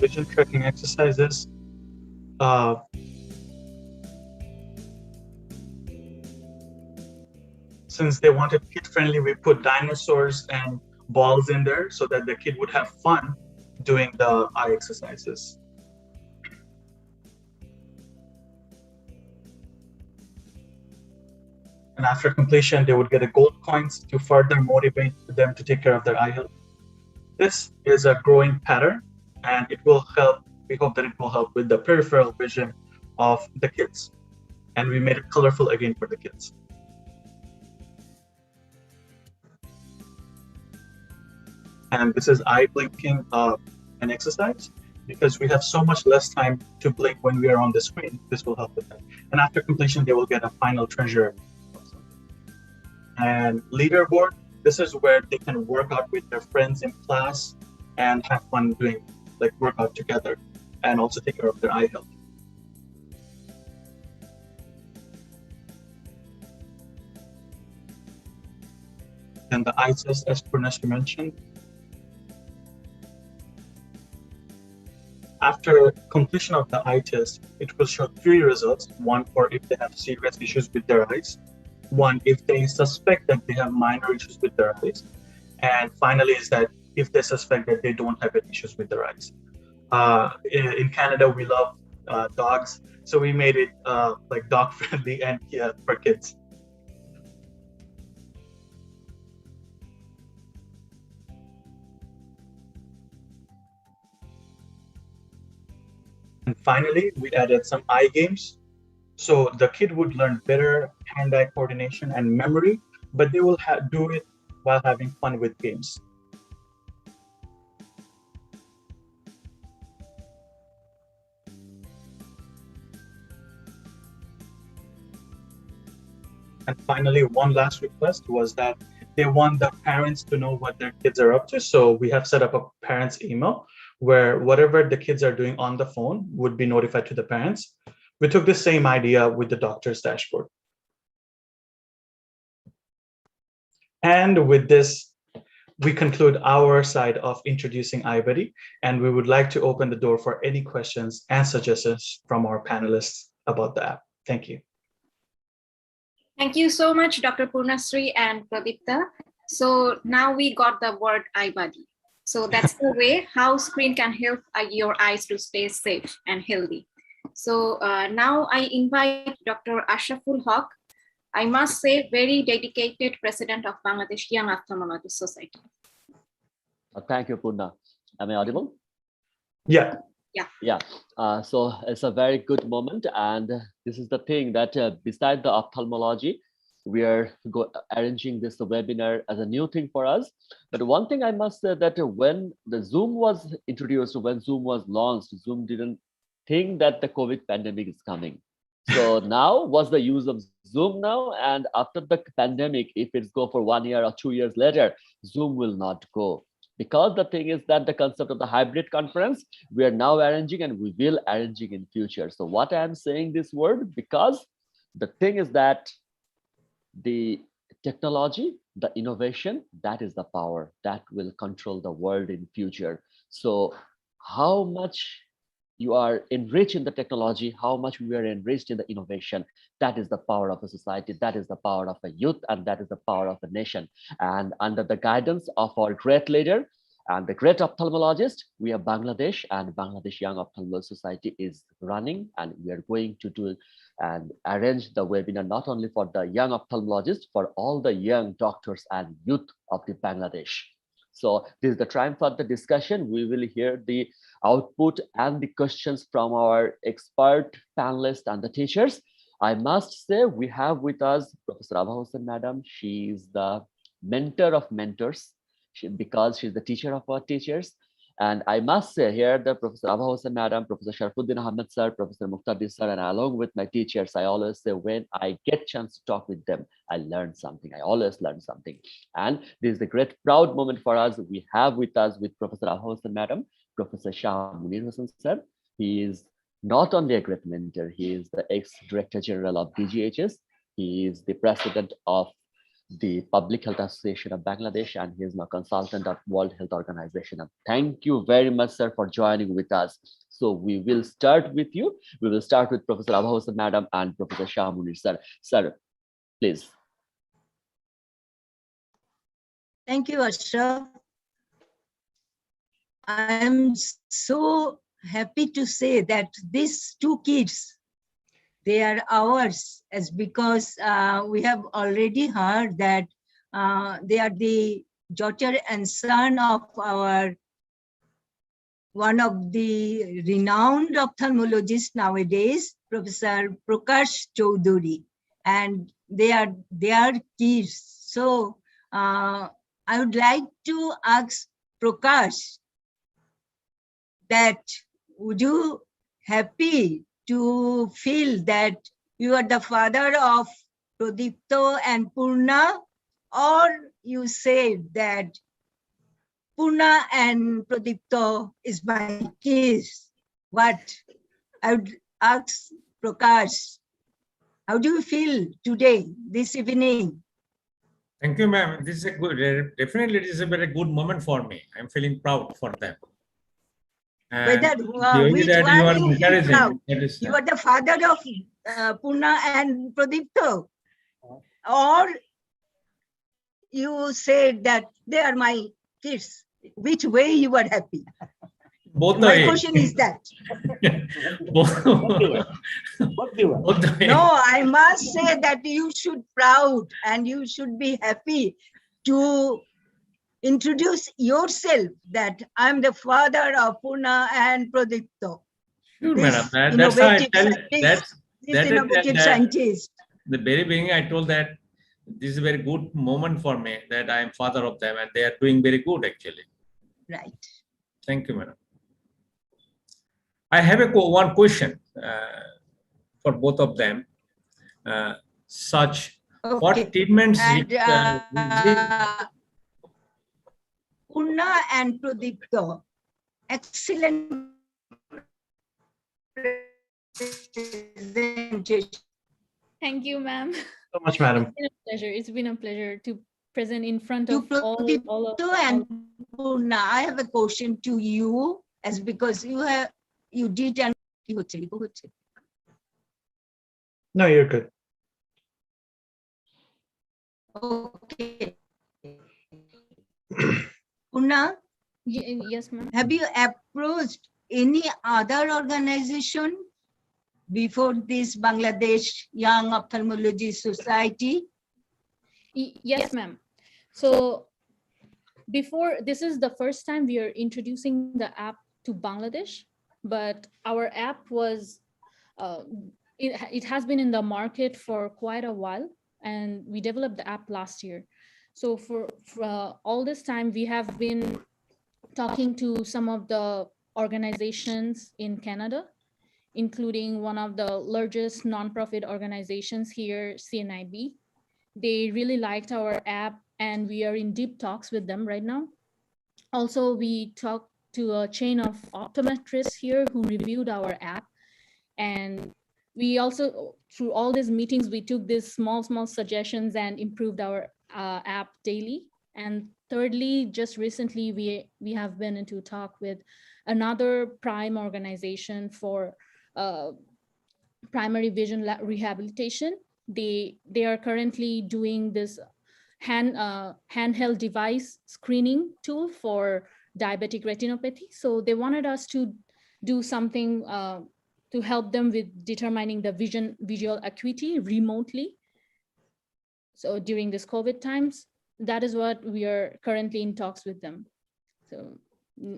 Vision tracking exercises. Since they wanted kid-friendly, we put dinosaurs and balls in there so that the kid would have fun doing the eye exercises. And after completion, they would get a gold coins to further motivate them to take care of their eye health. This is a growing pattern, and it will help. We hope that it will help with the peripheral vision of the kids. And we made it colorful again for the kids. And this is eye blinking an exercise, because we have so much less time to blink when we are on the screen. This will help with that. And after completion, they will get a final treasure. And leaderboard, this is where they can work out with their friends in class and have fun doing like workout together, and also take care of their eye health. And the eye test, as Purnash mentioned, after completion of the eye test, it will show 3 results. One for if they have serious issues with their eyes, one if they suspect that they have minor issues with their eyes, and finally is that if they suspect that they don't have any issues with their eyes. In Canada, we love dogs, so we made it like dog friendly and for kids. And finally, we added some eye games. So the kid would learn better hand-eye coordination and memory, but they will do it while having fun with games. And finally, one last request was that they want the parents to know what their kids are up to. So we have set up a parents email where whatever the kids are doing on the phone would be notified to the parents. We took the same idea with the doctor's dashboard. And with this, we conclude our side of introducing iBuddy, and we would like to open the door for any questions and suggestions from our panelists about the app. Thank you. Thank you so much, Dr. Purnasri and Pradipta. So now we got the word iBuddy. So that's the way how screen can help your eyes to stay safe and healthy. So now I invite Dr. Ashraful Haq. I must say, very dedicated president of Bangladesh Young Ophthalmologist Society. Thank you, Purna. Am I audible? Yeah. Yeah. So it's a very good moment, and this is the thing that beside the ophthalmology, we are arranging this webinar as a new thing for us. But one thing I must say that when the Zoom was introduced, when Zoom was launched, Zoom didn't think that the COVID pandemic is coming. So now what's the use of Zoom now? And after the pandemic, if it's go for 1 year or 2 years later, Zoom will not go. Because the thing is that the concept of the hybrid conference, we are now arranging and we will arranging in future. So what I'm saying this word, because the thing is that the technology, the innovation, that is the power that will control the world in future. So how much you are enriched in the technology, how much we are enriched in the innovation, that is the power of a society, that is the power of a youth, and that is the power of a nation. And under the guidance of our great leader and the great ophthalmologist, we are Bangladesh, and Bangladesh Young Ophthalmology Society is running, and we are going to do and arrange the webinar not only for the young ophthalmologists, for all the young doctors and youth of the Bangladesh. So this is the triumph of the discussion. We will hear the output and the questions from our expert panelists and the teachers. I must say we have with us Professor Abha Hossain Madam. She is the mentor of mentors because she's the teacher of our teachers. And I must say here that Professor Abha Hossain Madam, Professor Sharfuddin Ahmed sir, Professor Muqtadir sir, and along with my teachers, I always say when I get chance to talk with them, I learn something. I always learn something. And this is a great proud moment for us. We have with us with Professor Abha Hossain Madam, Professor Shah Munir Hossain sir. He is not only a great mentor, he is the ex-director general of DGHS. He is the president of the Public Health Association of Bangladesh, and he is now consultant of World Health Organization. And thank you very much, sir, for joining with us. So we will start with you. We will start with Professor Abha Hossain Madam and Professor Shah Munir sir. Sir, please. Thank you, Ashraf. I am so happy to say that these two kids, they are ours, as because we have already heard that they are the daughter and son of our one of the renowned ophthalmologists nowadays, Professor Prakash Choudhury, and they are kids. So I would like to ask Prakash, that would you happy to feel that you are the father of Pradipto and Purna, or you said that Purna and Pradipto is my kiss? What I would ask Prakash, how do you feel today, this evening? Thank you, ma'am. This is a good, definitely it is a very good moment for me. I'm feeling proud for them. And Whether the way which that you one are you feel proud? encouraging, that is, You are the father of Purna and Pradipto, or you said that they are my kids. Which way you are happy? both the My way. question is that. both, both the way. No, I must say that you should proud and you should be happy to introduce yourself that I'm the father of Purna and Pradipto. Sure, This madam. That's how I innovative tell. scientist, this That innovative scientist. the very beginning, I told that this is a very good moment for me that I am father of them, and they are doing very good actually. Right. Thank you, madam. I have one question for both of them. What treatments? And Purna and Pradipto, excellent presentation. Thank you, ma'am. So much, madam. It's been a pleasure. It's been a pleasure to present in front To of all of Pradipto and Purna, I have a question to you, as because you did and No, you're good. Okay. Purna? Yes, ma'am. Have you approached any other organization before this Bangladesh Young Ophthalmology Society? Yes, ma'am. So before, this is the first time we are introducing the app to Bangladesh, but our app was, it has been in the market for quite a while, and we developed the app last year. So for all this time, we have been talking to some of the organizations in Canada, including one of the largest nonprofit organizations here, CNIB. They really liked our app, and we are in deep talks with them right now. Also, we talked to a chain of optometrists here who reviewed our app. And we also, through all these meetings, we took these small suggestions and improved our app daily. And thirdly, just recently, we have been into talk with another prime organization for primary vision rehabilitation. They are currently doing this handheld device screening tool for diabetic retinopathy. So they wanted us to do something to help them with determining the visual acuity remotely. So during this COVID times, that is what we are currently in talks with them. So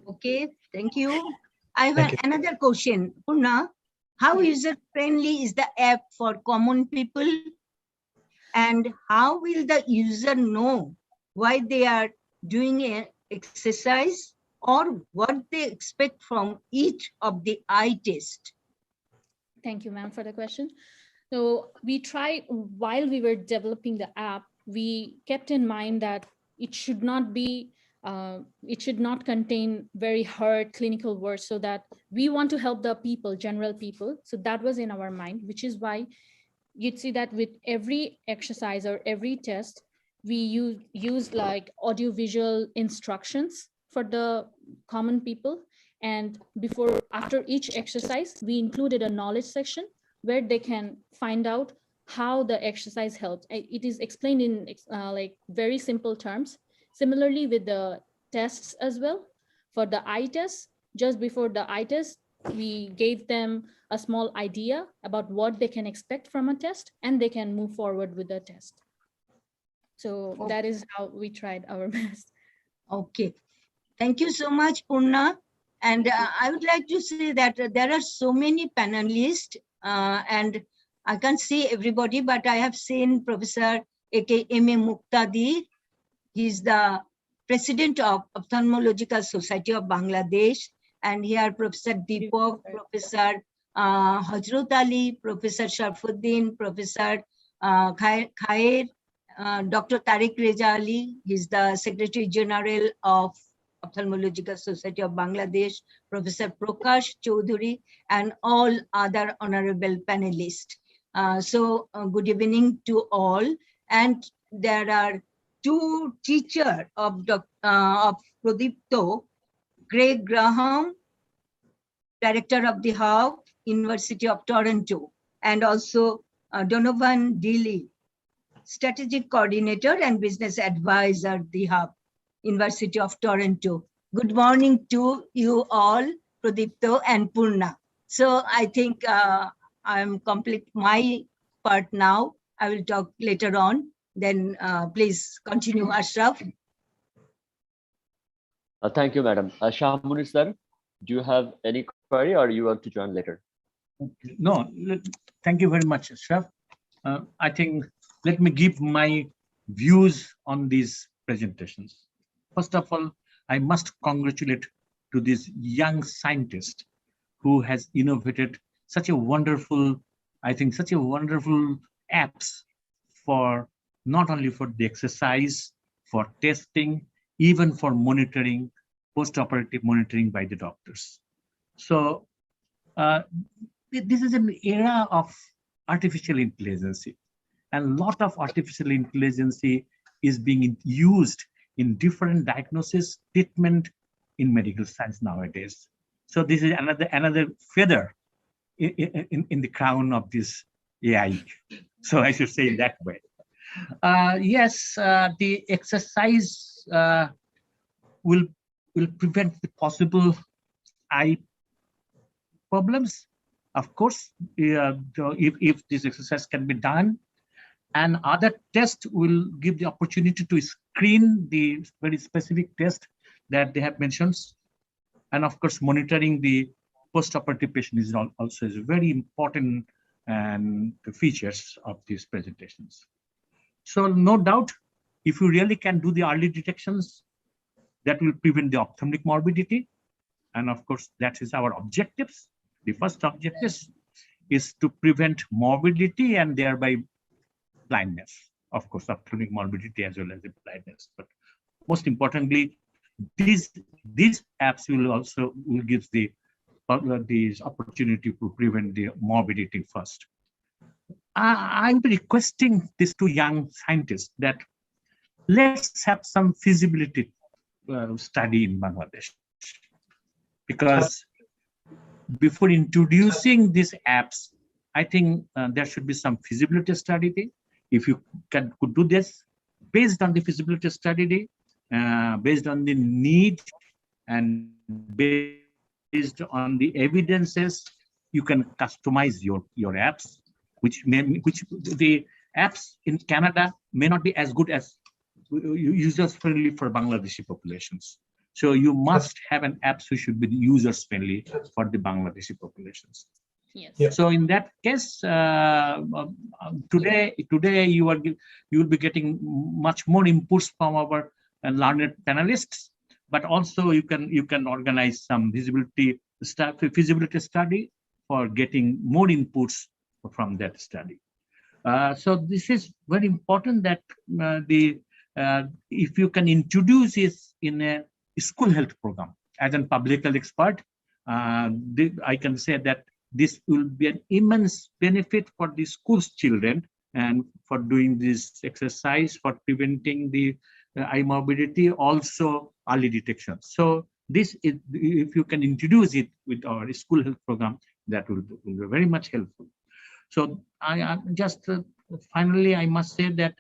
okay, thank you. I have another question, Purna. How user-friendly is the app for common people? And how will the user know why they are doing an exercise or what they expect from each of the eye test? Thank you, ma'am, for the question. So we tried, while we were developing the app, we kept in mind that it should not be, it should not contain very hard clinical words, so that we want to help the people, general people. So that was in our mind, which is why you'd see that with every exercise or every test, we use like audiovisual instructions for the common people. And after each exercise, we included a knowledge section where they can find out how the exercise helped. It is explained in like very simple terms. Similarly with the tests as well. For the eye test, just before the eye test, we gave them a small idea about what they can expect from a test, and they can move forward with the test. So that is how we tried our best. Okay. Thank you so much, Purna. And I would like to say that there are so many panelists, and I can't see everybody, but I have seen Professor A.K. M.A. Muqtadir. He's the President of Ophthalmological Society of Bangladesh, and here Professor Deepak, Professor Hajrat Ali, Professor Sharfuddin, Professor Khair, Dr. Tariq Reza Ali, he's the Secretary General of Ophthalmological Society of Bangladesh, Professor Prakash Choudhury, and all other honorable panelists. Good evening to all. And there are two teachers of Pradipto, Craig Graham, Director of the Hub, University of Toronto, and also Donovan Dealey, Strategic Coordinator and Business Advisor, the Hub, University of Toronto. Good morning to you all, Pradipto and Purna. So I think I'm complete my part now. I will talk later on. Then please continue, Ashraf. Thank you, madam. Shah Munir sir, do you have any query or you want to join later? No, thank you very much, Ashraf. I think let me give my views on these presentations. First of all, I must congratulate to this young scientist who has innovated such a wonderful, I think, such a wonderful apps for not only for the exercise, for testing, even for monitoring, post-operative monitoring by the doctors. So this is an era of artificial intelligence, and a lot of artificial intelligence is being used in different diagnosis, treatment in medical science nowadays. So this is another feather in the crown of this AI. So I should say it that way. Yes, the exercise will prevent the possible eye problems. Of course, if this exercise can be done, and other tests will give the opportunity to screen the very specific test that they have mentioned. And of course, monitoring the post-operative patient is also is very important and the features of these presentations. So no doubt, if you really can do the early detections, that will prevent the ophthalmic morbidity. And of course, that is our objectives. The first objective is to prevent morbidity and thereby blindness. Of course, ophthalmic morbidity as well as the blindness. But most importantly, these apps will give the opportunity to prevent the morbidity first. I'm requesting these two young scientists that let's have some feasibility study in Bangladesh, because before introducing these apps, I think there should be some feasibility study. If you could do this based on the feasibility study, based on the need and based on the evidences, you can customize your apps, which the apps in Canada may not be as good as user-friendly for Bangladeshi populations. So you must have an app which should be user-friendly for the Bangladeshi populations. Yes. So in that case, today you will be getting much more inputs from our learned panelists, but also you can organize some feasibility study for getting more inputs from that study. So this is very important that if you can introduce this in a school health program as a public health expert, I can say that this will be an immense benefit for the school's children and for doing this exercise, for preventing the eye morbidity, also early detection. So this is, if you can introduce it with our school health program, that will be very much helpful. So I just finally, I must say that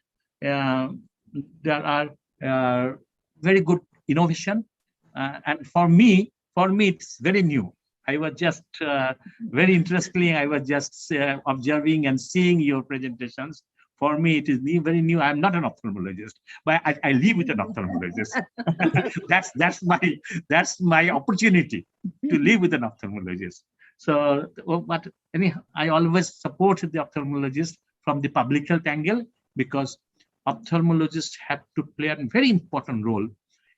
there are very good innovation, and for me, it's very new. I was just very interestingly, I was just observing and seeing your presentations. For me, it is very new. I'm not an ophthalmologist, but I live with an ophthalmologist. that's my opportunity to live with an ophthalmologist. So, but anyhow, I always support the ophthalmologist from the public health angle, because ophthalmologists have to play a very important role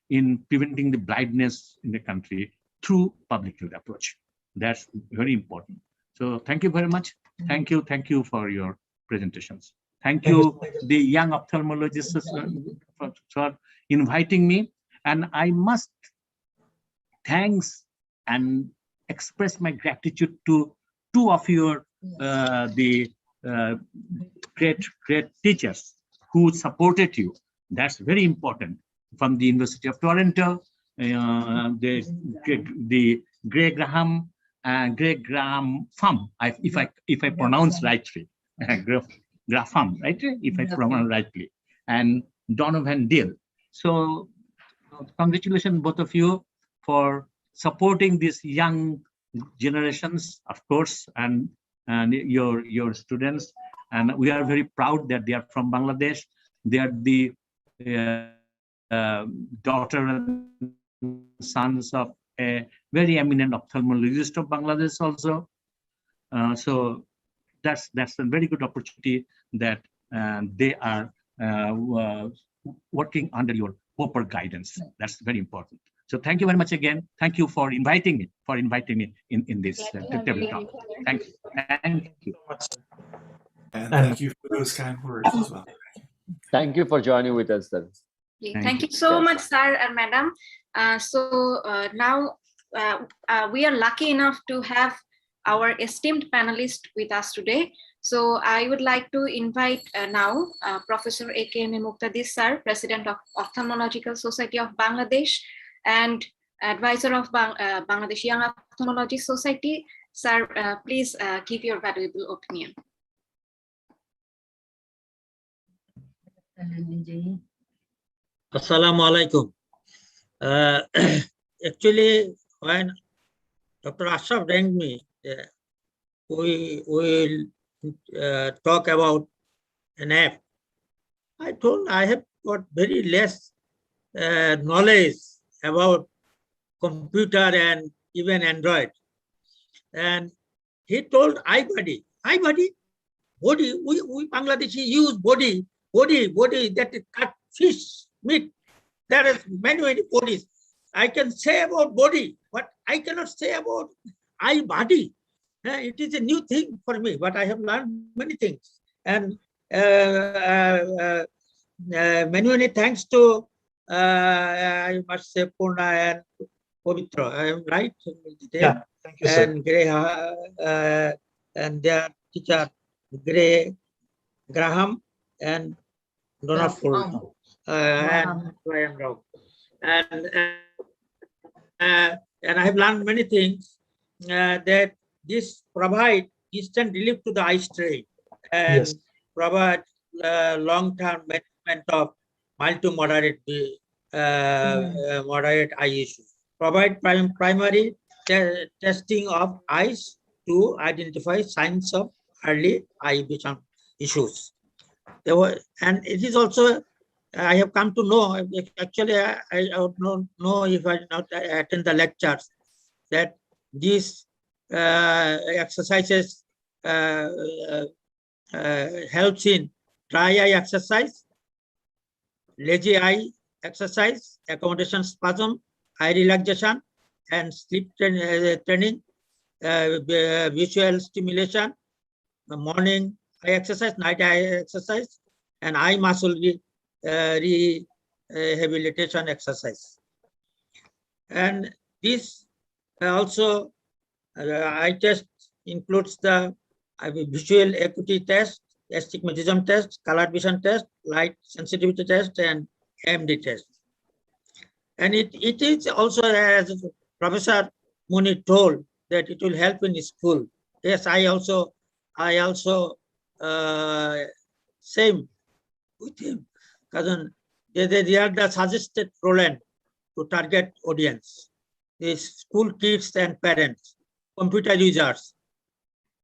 in preventing the blindness in the country through public health approach. That's very important. So thank you very much. Thank you for your presentations. Thank you, the young ophthalmologists, for inviting me. And I must thanks and express my gratitude to two of your great teachers who supported you. That's very important. From the University of Toronto, the Greg Graham Fam, if I pronounce rightly, Graham, right? If I pronounce rightly, and Donovan Deal. So congratulations both of you for supporting these young generations, of course, and your students. And we are very proud that they are from Bangladesh. They are the daughter and sons of a very eminent ophthalmologist of Bangladesh also. So that's a very good opportunity that they are working under your proper guidance. That's very important. So thank you very much again. Thank you for inviting me in this table talk. Thank you. And thank you for those kind words as well. Thank you for joining with us, sir. Thank you so much, sir and madam. Now we are lucky enough to have our esteemed panelist with us today. So I would like to invite now Professor AKM Muqtadir sir, President of Ophthalmological Society of Bangladesh and advisor of Bangladesh Young Ophthalmology Society. Sir, please give your valuable opinion. Assalamu alaikum. Actually, when Dr. Ashraf rang me, we will talk about an app. I told I have got very less knowledge about computer and even Android. And he told iBody, body, we Bangladeshi use body that is cut fish, meat. There is many bodies. I can say about body, but I cannot say about iBody. It is a new thing for me, but I have learned many things. And many thanks to, I must say, Purna and Pavitra. I am right? Yeah, thank you, sir. And Gray, and their teacher, Graham and Donald and Graham Rao. And I have learned many things that this provide instant relief to the eye strain and provide long-term management of mild to moderate moderate eye issues. Provide primary testing of eyes to identify signs of early eye vision issues. And it is also, I have come to know, actually I would not know if I not attend the lectures, that these exercises helps in dry eye exercise, lazy eye exercise, accommodation spasm, eye relaxation, and sleep training, visual stimulation, morning eye exercise, night eye exercise, and eye muscle rehabilitation exercise. And this also eye test includes the visual acuity test, astigmatism test, color vision test, light sensitivity test, and AMD test. And it is also, as Professor Muni told, that it will help in school. Yes, I also same with him, because they are the suggested Roland to target audience. The school kids and parents, computer users,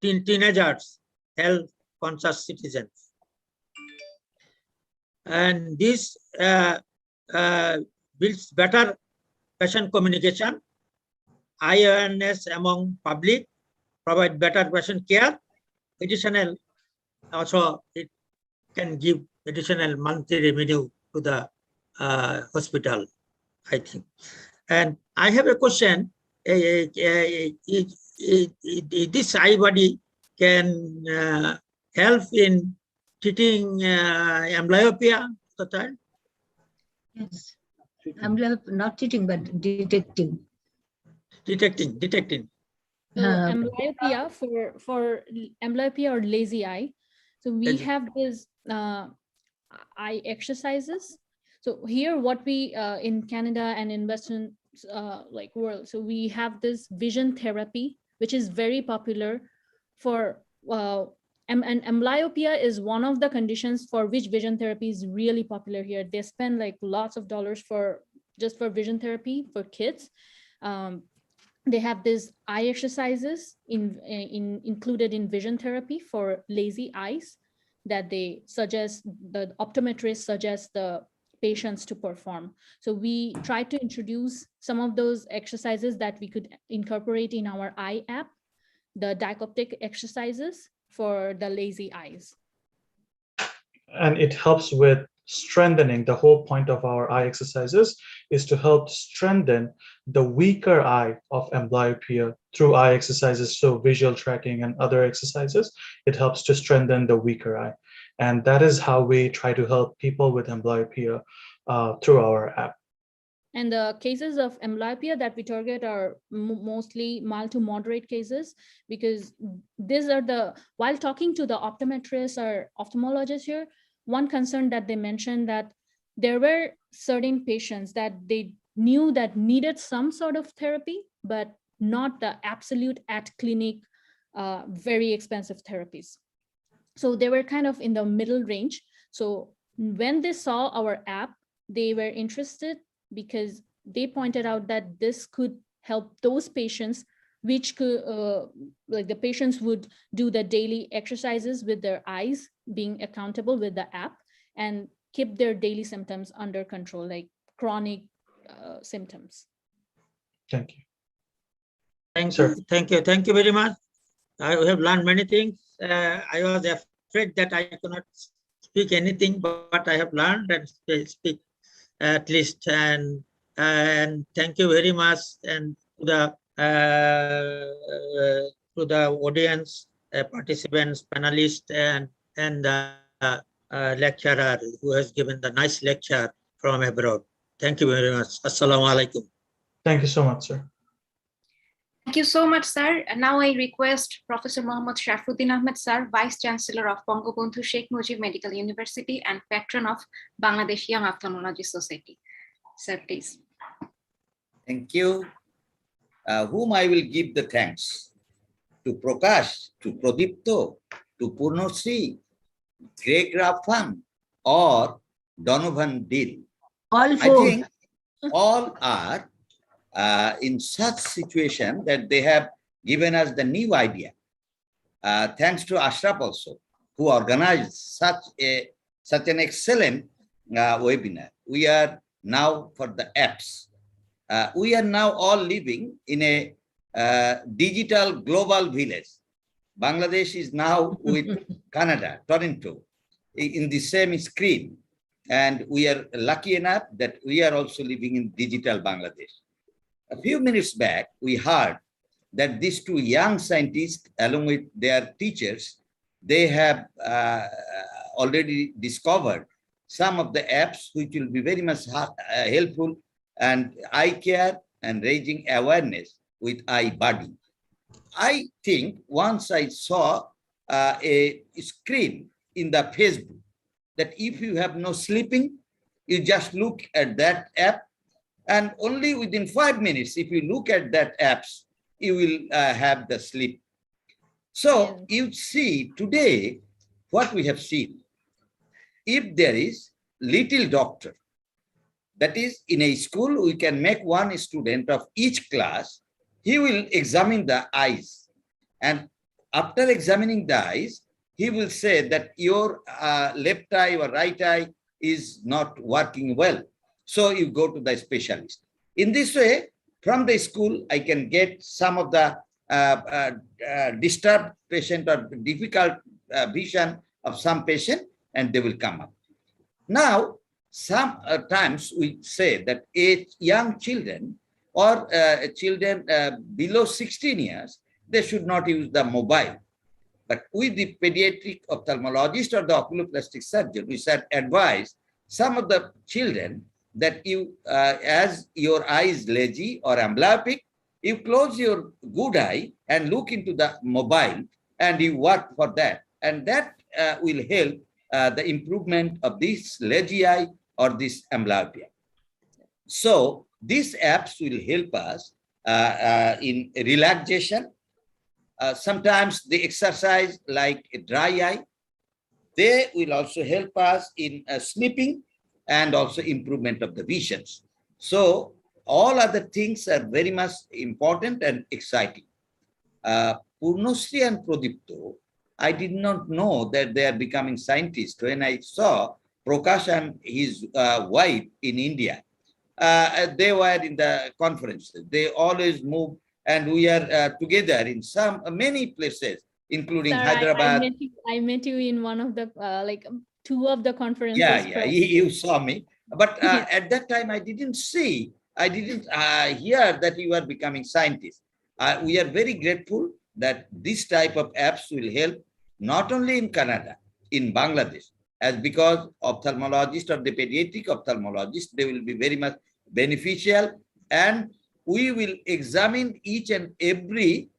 teenagers, health conscious citizens. And this builds better patient communication, eye awareness among public, provide better patient care. Additional, also it can give additional monthly revenue to the hospital. I think. And I have a question. This iBody can help in treating amblyopia of the child? Yes. Not treating, but detecting. Detecting. So amblyopia, for amblyopia or lazy eye, so we have this eye exercises. So here what we in Canada and in Western like world, so we have this vision therapy, which is very popular for and amblyopia is one of the conditions for which vision therapy is really popular here. They spend like lots of dollars for just for vision therapy for kids. They have these eye exercises included in vision therapy for lazy eyes that they suggest, the optometrist suggests the patients to perform. So we try to introduce some of those exercises that we could incorporate in our eye app, the dichoptic exercises for the lazy eyes. And it helps with strengthening. The whole point of our eye exercises is to help strengthen the weaker eye of amblyopia through eye exercises. So visual tracking and other exercises, it helps to strengthen the weaker eye. And that is how we try to help people with amblyopia through our app. And the cases of amblyopia that we target are mostly mild to moderate cases, because these are while talking to the optometrists or ophthalmologists here, one concern that they mentioned that there were certain patients that they knew that needed some sort of therapy, but not the absolute at clinic, very expensive therapies. So they were kind of in the middle range. So when they saw our app, they were interested because they pointed out that this could help those patients, which could, like the patients would do the daily exercises with their eyes, being accountable with the app, and keep their daily symptoms under control, like chronic symptoms. Thank you. Thank you very much. I have learned many things. I was afraid that I cannot speak anything, but I have learned and speak at least. And thank you very much, and to the audience, participants, panelists, and lecturer who has given the nice lecture from abroad. Thank you very much. Assalamu alaikum. Thank you so much, sir. Thank you so much, sir. And now I request Professor Mohammad Shafruddin Ahmed, sir, Vice Chancellor of Bangabandhu Sheikh Mujib Medical University and patron of Bangladesh Young Ophthalmology Society. Sir, please. Thank you. Whom I will give the thanks? To Prakash, to Pradipto, to Purnasri, Greg Raffan, or Donovan Dill. All four. I think all are in such situation that they have given us the new idea. Thanks to Ashraf also, who organized such an excellent webinar. We are now for the apps. We are now all living in a digital global village. Bangladesh is now with Canada, Toronto, in the same screen. And we are lucky enough that we are also living in digital Bangladesh. A few minutes back, we heard that these two young scientists, along with their teachers, they have already discovered some of the apps which will be very much helpful and eye care and raising awareness with iBody. I think once I saw a screen in the Facebook that if you have no sleeping, you just look at that app, and only within 5 minutes, if you look at that apps, you will have the sleep. So you see today what we have seen. If there is little doctor, that is in a school, we can make one student of each class, he will examine the eyes. And after examining the eyes, he will say that your left eye or right eye is not working well. So you go to the specialist. In this way, from the school, I can get some of the disturbed patient or difficult vision of some patient, and they will come up. Now, sometimes we say that young children or children below 16 years, they should not use the mobile. But with the pediatric ophthalmologist or the oculoplastic surgeon, we should advise some of the children that you, as your eye is lazy or amblyopic, you close your good eye and look into the mobile and you work for that. And that will help the improvement of this lazy eye or this amblyopia. So these apps will help us in relaxation. Sometimes the exercise like a dry eye, they will also help us in sleeping and also improvement of the visions. So all other things are very much important and exciting. Purnashree and Pradipto, I did not know that they are becoming scientists. When I saw Prakash and his wife in India, they were in the conferences. They always move, and we are together in many places, including Sir, Hyderabad. I met you in one of the two of the conferences. Yeah, you saw me. But at that time, I didn't hear that you are becoming scientists. We are very grateful that this type of apps will help not only in Canada, in Bangladesh, as because ophthalmologist or the pediatric ophthalmologist, they will be very much beneficial, and we will examine each and every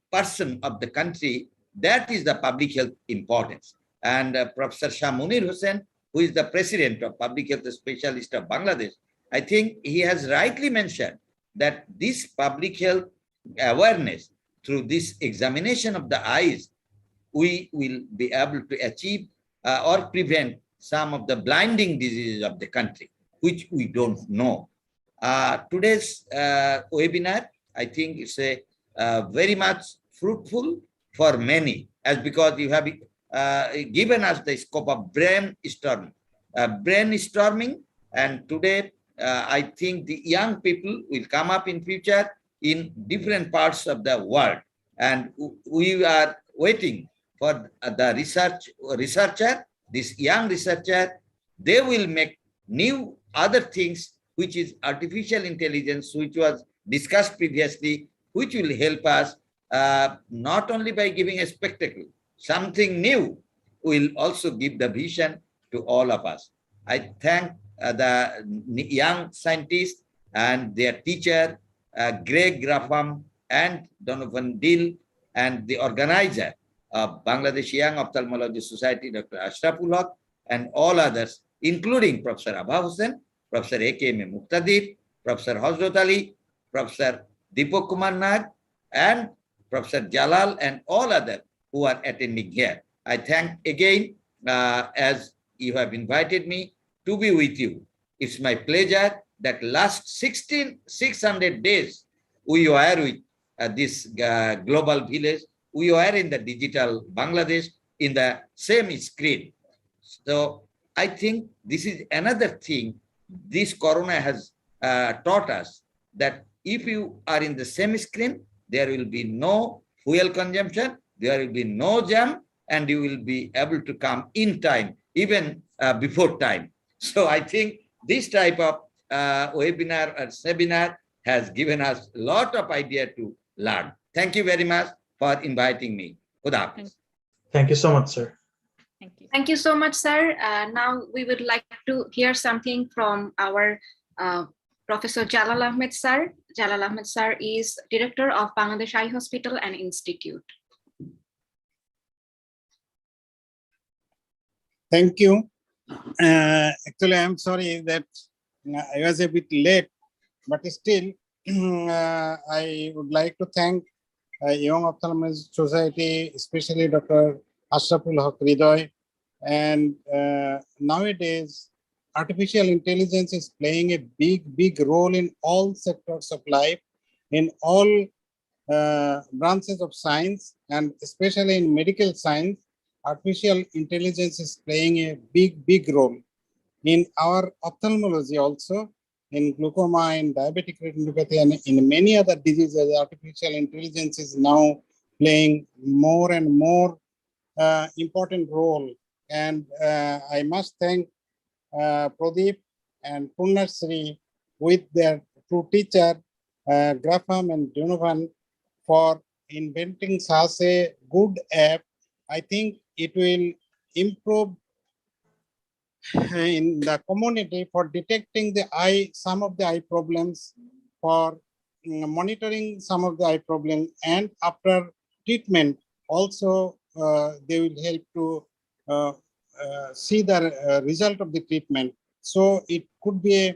person of the country. That is the public health importance. And Professor Shah Munir Hussain, who is the president of Public Health Specialist of Bangladesh, I think he has rightly mentioned that this public health awareness through this examination of the eyes, we will be able to achieve or prevent some of the blinding diseases of the country, which we don't know. Today's webinar, I think, is very much fruitful for many, as because you have given us the scope of brainstorming. And today, I think the young people will come up in future in different parts of the world. And we are waiting for the researcher, this young researcher. They will make new other things, which is artificial intelligence, which was discussed previously, which will help us not only by giving a spectacle, something new will also give the vision to all of us. I thank the young scientists and their teacher, Greg Grafham and Donovan Dill, and the organizer of Bangladesh Young Ophthalmology Society, Dr. Ashraful Haq, and all others, including Professor Abha Hussain, Professor A.K.M. Muqtadir, Professor Hazrat Ali, Professor Deepak Kumar Nag, and Professor Jalal, and all others who are attending here. I thank again, as you have invited me to be with you. It's my pleasure that last 600 days we were with this global village. We were in the digital Bangladesh in the same screen. So I think this is another thing this corona has taught us, that if you are in the same screen, there will be no fuel consumption, there will be no jam, and you will be able to come in time, even before time. So I think this type of webinar or seminar has given us a lot of idea to learn. Thank you very much for inviting me. Khuda Hafiz. Thank you so much, sir. Thank you. Thank you so much, sir. Now we would like to hear something from our Professor Jalal Ahmed sir. Jalal Ahmed sir is Director of Bangladesh Eye Hospital and Institute. Thank you. Actually, I'm sorry that I was a bit late, but still, I would like to thank Young Ophthalmology Society, especially Dr. Ashraful Haq Hridoy. And nowadays, artificial intelligence is playing a big role in all sectors of life, in all branches of science, and especially in medical science. Artificial intelligence is playing a big role in our ophthalmology also, in glaucoma, in diabetic retinopathy, and in many other diseases. Artificial intelligence is now playing more and more important role. And I must thank Pradeep and Purnasri with their two teacher, Graham and Donovan, for inventing such a good app. I think it will improve in the community for detecting some of the eye problems, for monitoring some of the eye problems, and after treatment also they will help to see the result of the treatment. So it could be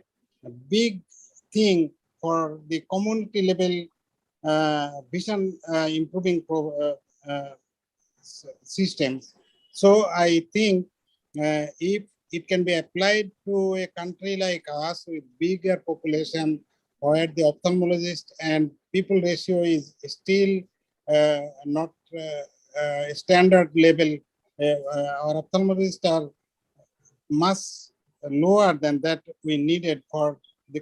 a big thing for the community level vision improving systems. So I think if it can be applied to a country like us with bigger population, where the ophthalmologist and people ratio is still not standard level, our ophthalmologists are much lower than that we needed for the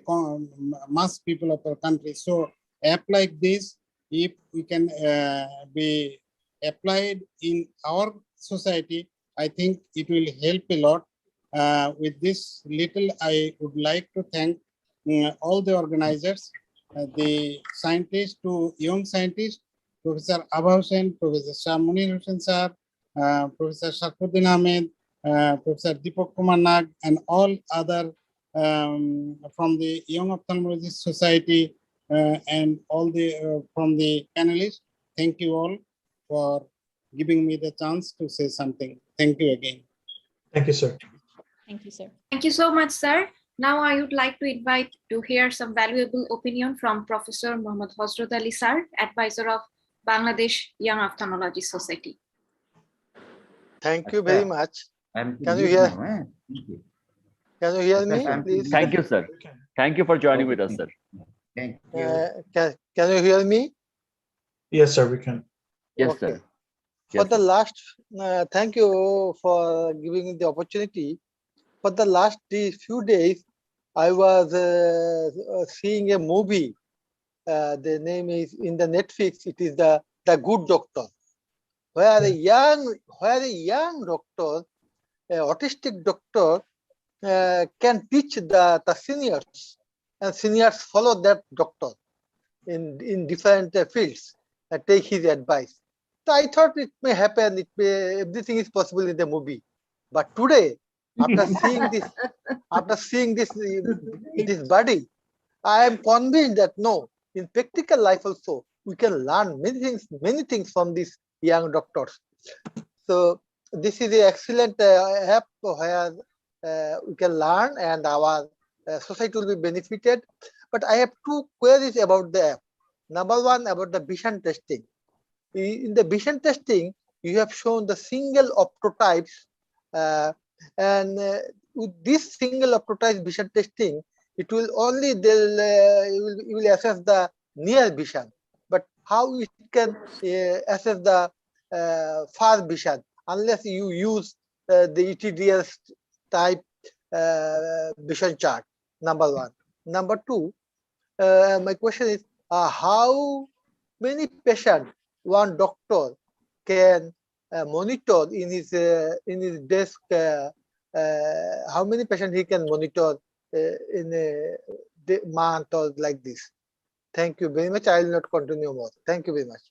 mass people of our country. So app like this, if we can be applied in our society, I think it will help a lot. With this little, I would like to thank all the organizers, the scientists, to young scientists, Professor Abha Hussain, Professor Shah Munir Hussain sir, Professor Shakuddin Ahmed, Professor Deepak Kumar Nag, and all other from the Young Ophthalmologist Society and all the from the panelists. Thank you all for giving me the chance to say something. Thank you again. Thank you, sir. Thank you, sir. Thank you so much, sir. Now I would like to invite to hear some valuable opinion from Professor Muhammad Hosrat Ali sir, advisor of Bangladesh Young Ophthalmology Society. Thank you very much. Can you hear? Can you hear me, please? Thank you, sir. Thank you for joining with us, sir. Thank you. Can you hear me? Yes, sir, we can. Yes, Okay. sir. For the last, thank you for giving me the opportunity. For the last few days, I was seeing a movie. The name is in the Netflix. It is the Good Doctor, where a young doctor, an autistic doctor, can teach the seniors, and seniors follow that doctor in different fields and take his advice. So I thought it may happen. Everything is possible in the movie. But today, after seeing this body, I am convinced that no, in practical life also we can learn many things from these young doctors. So this is an excellent app where we can learn and our society will be benefited. But I have two queries about the app. Number one, about the vision testing. In the vision testing, you have shown the single optotypes, and with this single optotype vision testing, it will only you will assess the near vision. But how it can assess the far vision unless you use the ETDS type vision chart? Number one. Number two, my question is how many patients one doctor can monitor in his desk? How many patients he can monitor in a month or like this? Thank you very much. I will not continue more. Thank you very much.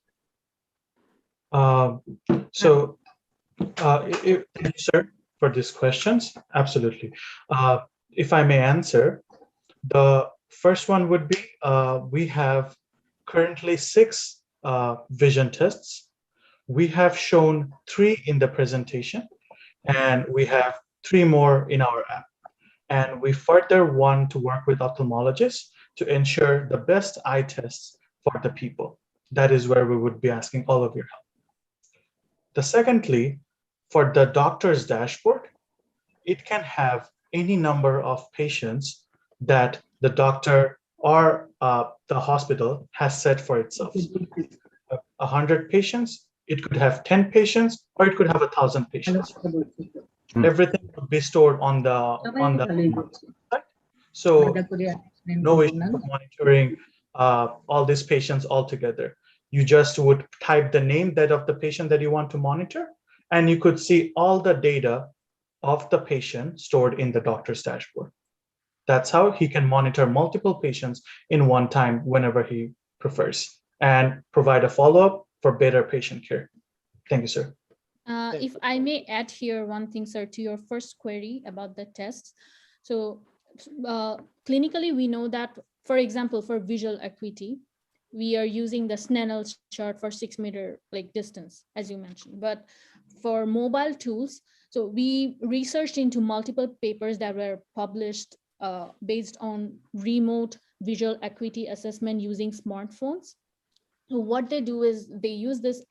Thank you, sir, for these questions. Absolutely. If I may answer, the first one would be we have currently 6 vision tests. We have shown 3 in the presentation, and we have 3 more in our app. And we further want to work with ophthalmologists to ensure the best eye tests for the people. That is where we would be asking all of your help. Secondly, for the doctor's dashboard, it can have any number of patients that the doctor or the hospital has set for itself. 100 patients, it could have 10 patients, or it could have 1,000 patients. Everything would be stored on the site. So no issue of monitoring all these patients all together. You just would type the name of the patient that you want to monitor, and you could see all the data of the patient stored in the doctor's dashboard. That's how he can monitor multiple patients in one time whenever he prefers and provide a follow-up for better patient care. Thank you, sir. If I may add here one thing, sir, to your first query about the tests. So clinically, we know that, for example, for visual acuity, we are using the Snell chart for 6 meter like distance, as you mentioned. But for mobile tools, so we researched into multiple papers that were published based on remote visual acuity assessment using smartphones. So what they do is they use this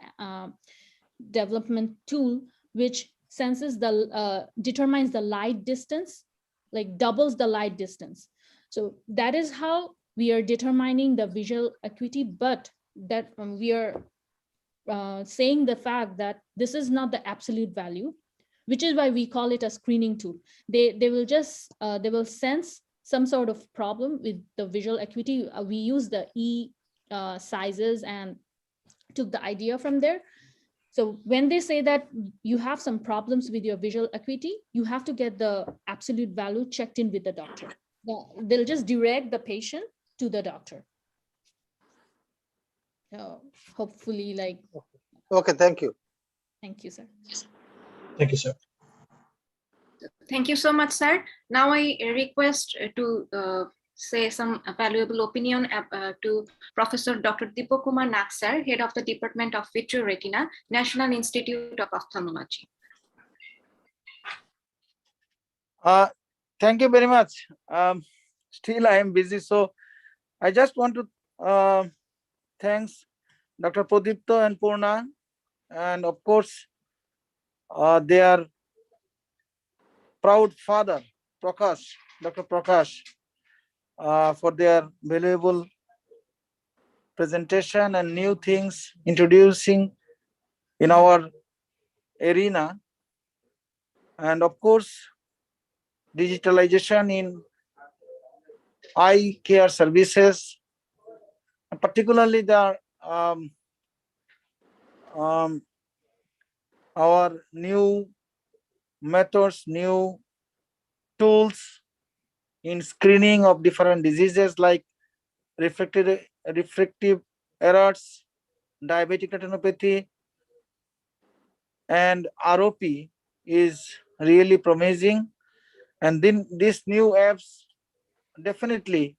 development tool which senses the determines the light distance, like doubles the light distance. So that is how we are determining the visual acuity, but that we are saying the fact that this is not the absolute value, which is why we call it a screening tool. They will just they will sense some sort of problem with the visual acuity. We use the sizes and took the idea from there. So when they say that you have some problems with your visual acuity, you have to get the absolute value checked in with the doctor. They'll just direct the patient to the doctor. So hopefully, like. Okay, thank you. Thank you, sir. Thank you, sir. Thank you so much, sir. Now I request to say some valuable opinion to Professor Dr. Dipakumar Nath, sir, Head of the Department of Vitreoretina, National Institute of Ophthalmology. Thank you very much. Still, I am busy, so I just want to thanks Dr. Pradipta and Purna, and of course, their proud father, Prakash, Dr. Prakash, for their valuable presentation and new things introducing in our arena. And of course, digitalization in eye care services, particularly the our new methods, new tools in screening of different diseases like refractive errors, diabetic retinopathy, and ROP is really promising. And then these new apps definitely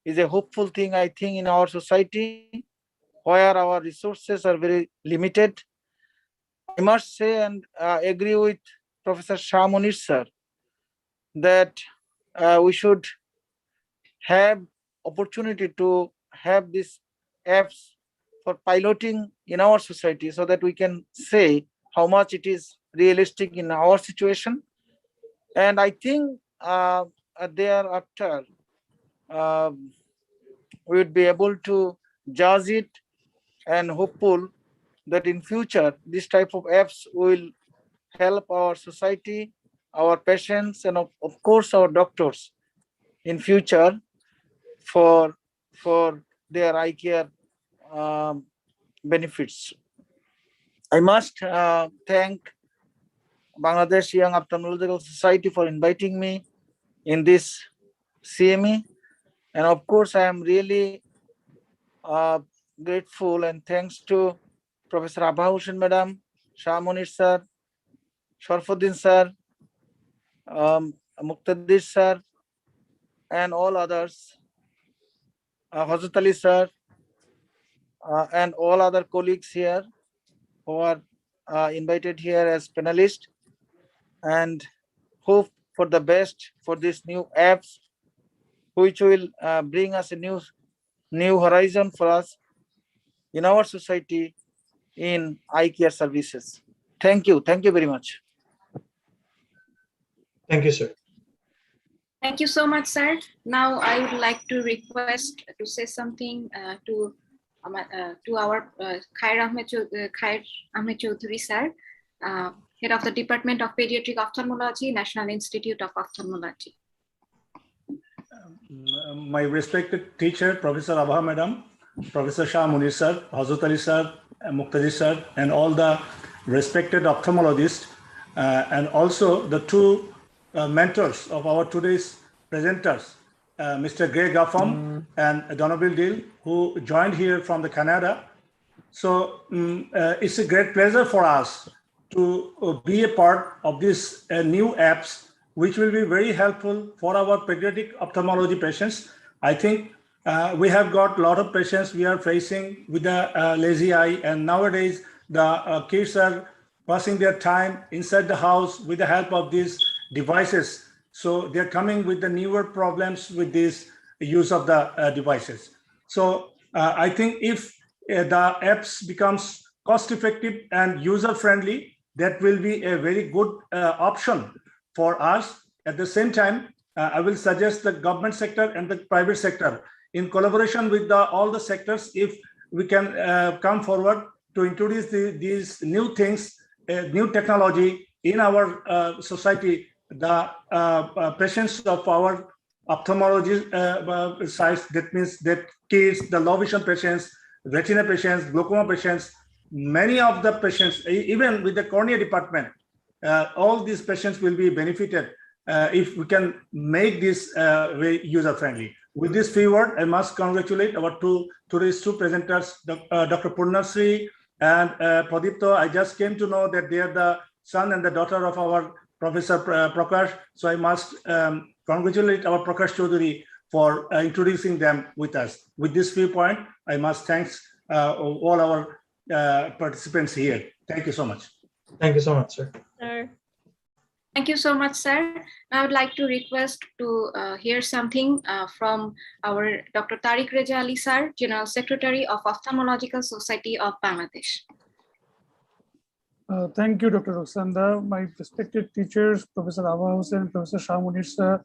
is a hopeful thing, I think, in our society where our resources are very limited. I must say and agree with Professor Shah Munir sir that we should have opportunity to have these apps for piloting in our society so that we can say how much it is realistic in our situation. And I think thereafter we would be able to judge it and hopeful that in future this type of apps will help our society, our patients, and of course our doctors in future for their eye care benefits. I must thank Bangladesh Young Ophthalmological Society for inviting me in this CME, and of course I am really grateful and thanks to Professor Abha Hussain Madam, Shah Munir sir, Sharfuddin sir, Muqtadir sir, and all others, Hazrat Ali sir, and all other colleagues here who are invited here as panelists, and hope for the best for these new apps, which will bring us a new horizon for us in our society in eye care services. Thank you. Thank you very much. Thank you, sir. Thank you so much, sir. Now I would like to request to say something to our Khair Ahmed Choudhury, sir, Head of the Department of Pediatric Ophthalmology, National Institute of Ophthalmology. My respected teacher, Professor Abha Madam, Professor Shah Munir sir, Hazrat Ali sir, Muqtadir sir, and all the respected ophthalmologists, and also the two mentors of our today's presenters, Mr. Greg Gaffam and Donovan Deal, who joined here from the Canada. So it's a great pleasure for us to be a part of these new apps, which will be very helpful for our pediatric ophthalmology patients. I think we have got a lot of patients we are facing with the lazy eye, and nowadays the kids are passing their time inside the house with the help of these devices. So they're coming with the newer problems with this use of the devices. So I think if the apps becomes cost effective and user friendly, that will be a very good option for us. At the same time, I will suggest the government sector and the private sector in collaboration with all the sectors, if we can come forward to introduce these new things, new technology in our society. The patients of our ophthalmology sites, that means that kids, the low vision patients, retina patients, glaucoma patients, many of the patients, even with the cornea department, all these patients will be benefited if we can make this very user friendly. With this few words, I must congratulate our today's two presenters, Dr. Purnasri and Pradipto. I just came to know that they are the son and the daughter of our Professor Prakash. So I must congratulate our Prakash Chaudhary for introducing them with us. With this viewpoint, I must thank all our participants here. Thank you so much. Thank you so much, sir. Thank you so much, sir. I would like to request to hear something from our Dr. Tariq Reza Ali, sir, General Secretary of Ophthalmological Society of Bangladesh. Thank you, Dr. Ruxanda, my respected teachers, Professor Abha Hussain, Professor Shah Munir sir,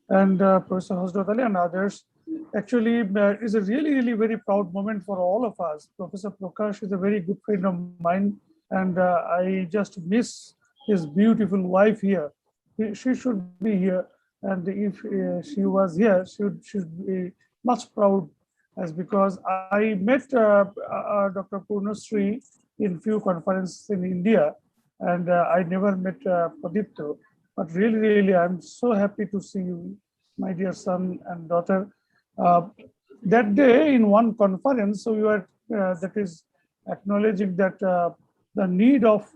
and Professor Hosdot Ali and others. Actually, it is a really very proud moment for all of us. Professor Prakash is a very good friend of mine, and I just miss his beautiful wife here. She should be here, and if she was here, she should be much proud, as because I met Dr. Purnasri in few conferences in India, and I never met Pradipto. But really, I'm so happy to see you, my dear son and daughter. That day in one conference, so you are that is acknowledging that the need of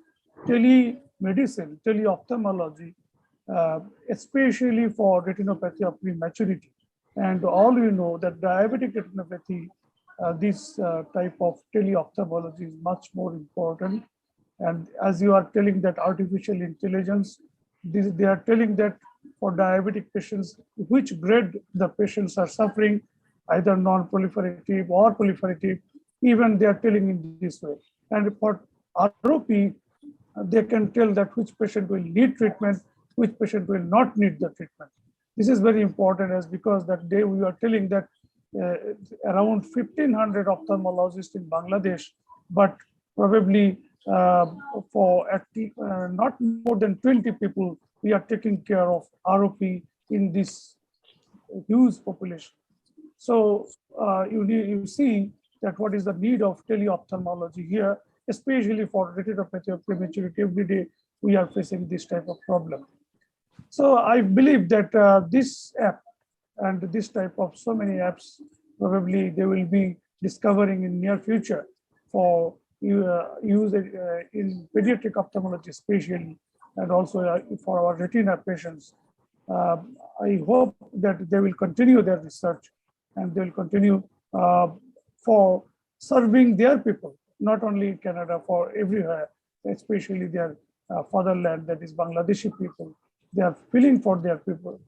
telemedicine, teleophthalmology, especially for retinopathy of prematurity. And all you know that diabetic retinopathy, this type of teleophthalmology is much more important. And as you are telling that artificial intelligence, they are telling that for diabetic patients, which grade the patients are suffering, either non-proliferative or proliferative, even they are telling in this way. And for ROP, they can tell that which patient will need treatment, which patient will not need the treatment. This is very important, as because that day we are telling that around 1,500 ophthalmologists in Bangladesh, but probably for not more than 20 people, we are taking care of ROP in this huge population. So you see that what is the need of teleophthalmology here, especially for retinopathy of prematurity. Every day we are facing this type of problem. So I believe that this app and this type of so many apps, probably they will be discovering in near future for use in pediatric ophthalmology especially, and also for our retina patients. I hope that they will continue their research and they will continue for serving their people, not only in Canada, for everywhere, especially their fatherland, that is Bangladeshi people. They are feeling for their people.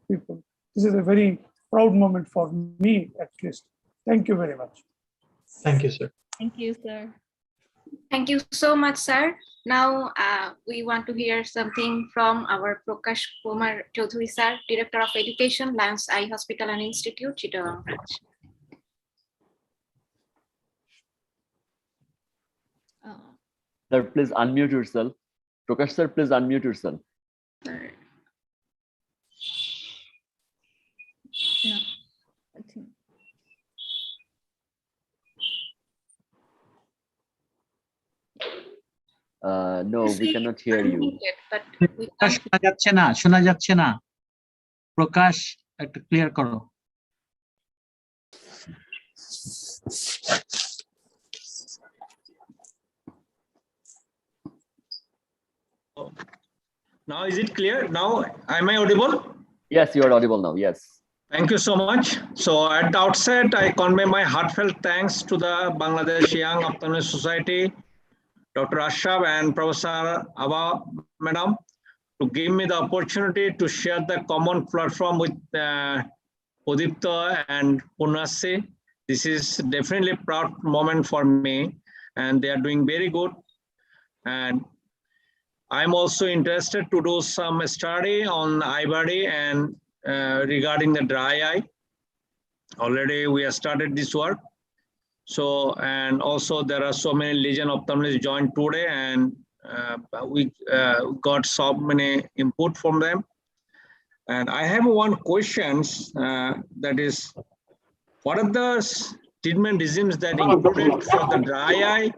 This is a very proud moment for me, at least. Thank you very much. Thank you, sir. Thank you, sir. Thank you so much, sir. Now we want to hear something from our Prakash Kumar Chaudhary, sir, Director of Education, Lions Eye Hospital and Institute, Chittagong branch. Sir, please unmute yourself. Prakash sir, please unmute yourself. Sir. No, I think. No, we cannot hear you. But we প্রকাশ শোনা যাচ্ছে না, শোনা যাচ্ছে না। প্রকাশ একটু clear করো। Now is it clear? Now am I audible? Yes, you are audible now. Yes. Thank you so much. So at the outset, I convey my heartfelt thanks to the Bangladesh Young Ophthalmic Society, Dr. Ashraf and Professor Aba Madam, to give me the opportunity to share the common platform with Udipta and Purnasri. This is definitely a proud moment for me, and they are doing very good. And I'm also interested to do some study on iBody and regarding the dry eye. Already we have started this work. So, and also there are so many legion ophthalmologists joined today, and we got so many input from them. And I have one question that is, what are the treatment regimes that included for the dry eye,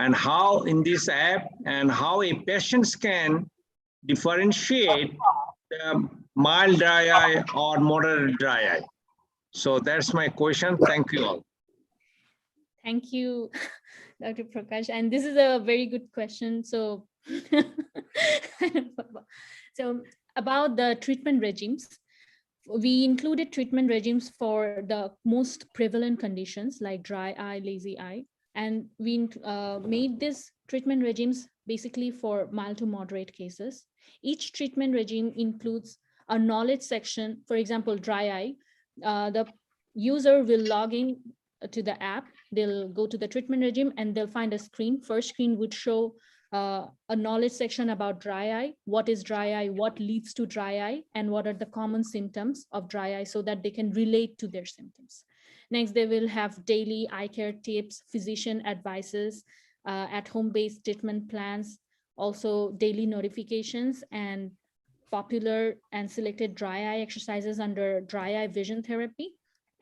and how in this app, and how a patients can differentiate the mild dry eye or moderate dry eye? So that's my question. Thank you all. Thank you, Dr. Prakash. And this is a very good question. So, so about the treatment regimes, we included treatment regimes for the most prevalent conditions like dry eye, lazy eye. And we made these treatment regimes basically for mild to moderate cases. Each treatment regime includes a knowledge section. For example, dry eye, the user will log in to the app, they'll go to the treatment regime and they'll find a screen. First screen would show a knowledge section about dry eye, what is dry eye, what leads to dry eye, and what are the common symptoms of dry eye so that they can relate to their symptoms. Next, they will have daily eye care tips, physician advices, at-home based treatment plans, also daily notifications and popular and selected dry eye exercises under dry eye vision therapy.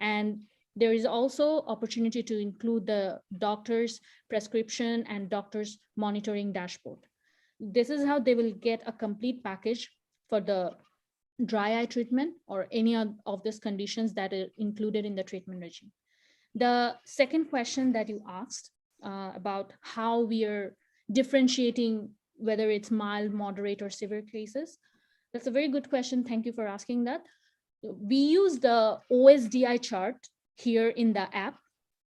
And there is also opportunity to include the doctor's prescription and doctor's monitoring dashboard. This is how they will get a complete package for the dry eye treatment or any of these conditions that are included in the treatment regime. The second question that you asked about how we are differentiating whether it's mild, moderate, or severe cases, that's a very good question. Thank you for asking that. We use the OSDI chart here in the app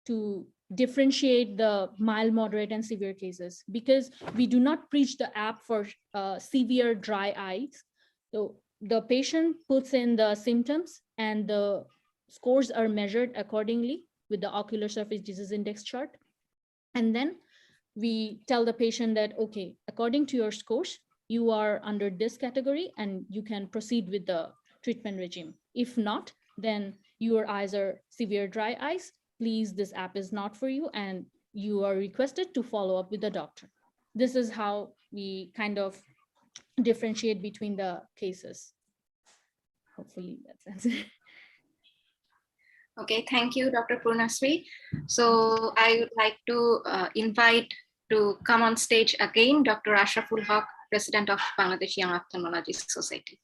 to differentiate the mild, moderate, and severe cases, because we do not preach the app for severe dry eyes. So the patient puts in the symptoms and the scores are measured accordingly with the ocular surface disease index chart. And then we tell the patient that, okay, according to your scores, you are under this category and you can proceed with the treatment regime. If not, then your eyes are severe dry eyes. Please, this app is not for you and you are requested to follow up with the doctor. This is how we kind of differentiate between the cases. Hopefully that's answered. Okay, thank you, Dr. Purnasri. So I would like to invite to come on stage again, Dr. Ashraful Haq, President of Bangladesh Young Ophthalmologists Society.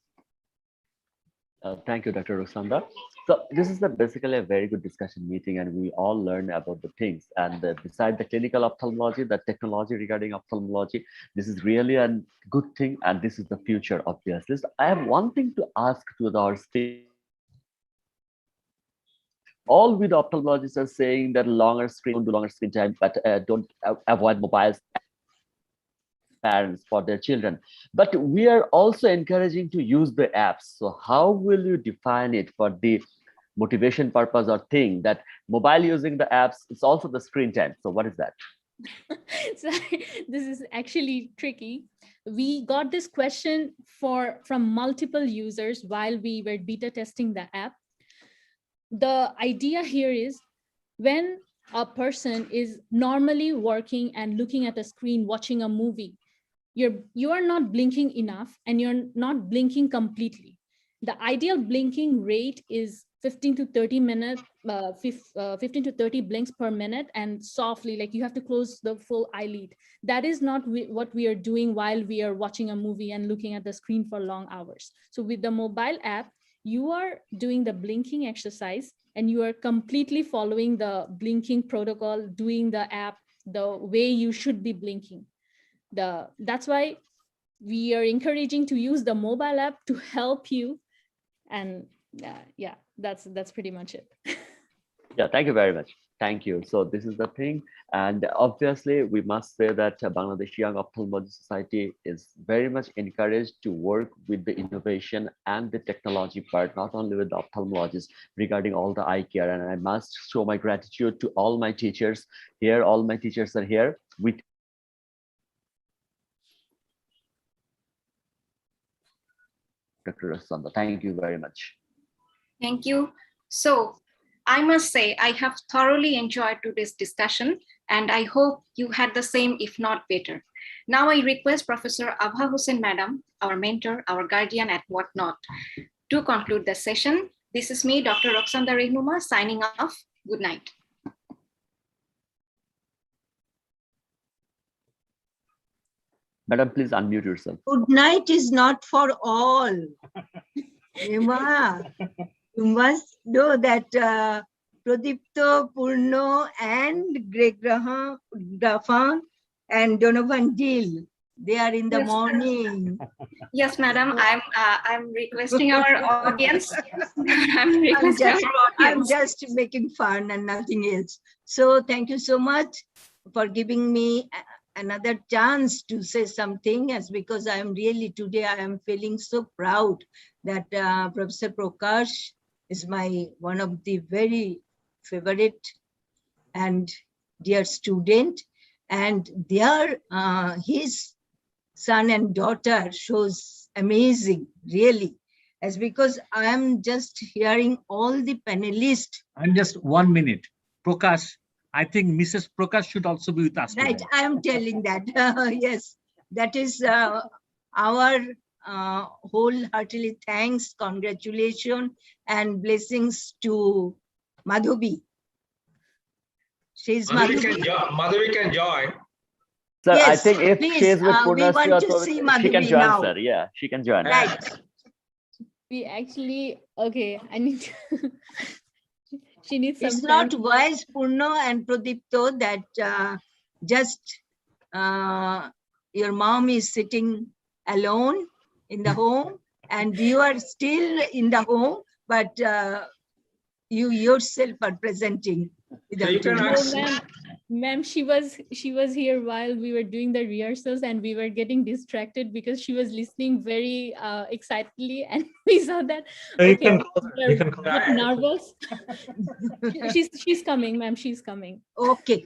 Thank you, Dr. Ruxandra. So this is basically a very good discussion meeting, and we all learn about the things. And beside the clinical ophthalmology, the technology regarding ophthalmology, this is really a good thing, and this is the future, obviously. So I have one thing to ask to our speakers. All with ophthalmologists are saying that longer screen time, but don't avoid mobiles, parents for their children. But we are also encouraging to use the apps. So how will you define it for the motivation purpose or thing that mobile using the apps is also the screen time? So what is that? Sorry, this is actually tricky. We got this question from multiple users while we were beta testing the app. The idea here is when a person is normally working and looking at a screen, watching a movie, you are not blinking enough and you're not blinking completely. The ideal blinking rate is 15 to 30 minute 15 to 30 blinks per minute, and softly, like you have to close the full eyelid. That is not what we are doing while we are watching a movie and looking at the screen for long hours. So with the mobile app, you are doing the blinking exercise and you are completely following the blinking protocol, doing the app the way you should be blinking. That's why we are encouraging to use the mobile app to help you. And yeah, that's pretty much it. Yeah, thank you very much. Thank you. So this is the thing. And obviously, we must say that Bangladesh Young Ophthalmology Society is very much encouraged to work with the innovation and the technology part, not only with the ophthalmologists regarding all the eye care. And I must show my gratitude to all my teachers here. All my teachers are here with Dr. Rasanda. Thank you very much. Thank you. So I must say, I have thoroughly enjoyed today's discussion, and I hope you had the same, if not better. Now I request Professor Abha Hussain Madam, our mentor, our guardian and whatnot, to conclude the session. This is me, Dr. Roxanda Rehnuma, signing off. Good night. Madam, please unmute yourself. Good night is not for all. Emma, you must know that Pradipto, Purno, and Greg Grafan and Donovan Deal, they are in the morning. Yes, madam. I'm requesting our audience. I'm requesting our I'm audience. just making fun and nothing else. So thank you so much for giving me another chance to say something, as because I am really today I am feeling so proud that Professor Prakash is one of the very favorite and dear student, and his son and daughter shows amazing, really, as because I am just hearing all the panelists. And just 1 minute, Prakash, I think Mrs. Prakash should also be with us. Right, today. I am telling that. Yes, that is our wholeheartedly thanks, congratulations, and blessings to Madhubi. She's Madhubi. Madhavi can join. Sir, Yes, I think if please, she is with we Purnasri want or to see Pavitra, she can Madhubi join, now. sir. Yeah, she can join. Right. We actually, okay, I need to, she needs some It's time. not wise, Purno and Pradipto, that just your mom is sitting alone in the home and you are still in the home, but you yourself are presenting. So you can ask. Ma'am, she was here while we were doing the rehearsals, and we were getting distracted because she was listening very excitedly, and we saw that. Okay, you can call her. get nervous. she's coming, ma'am. She's coming. Okay.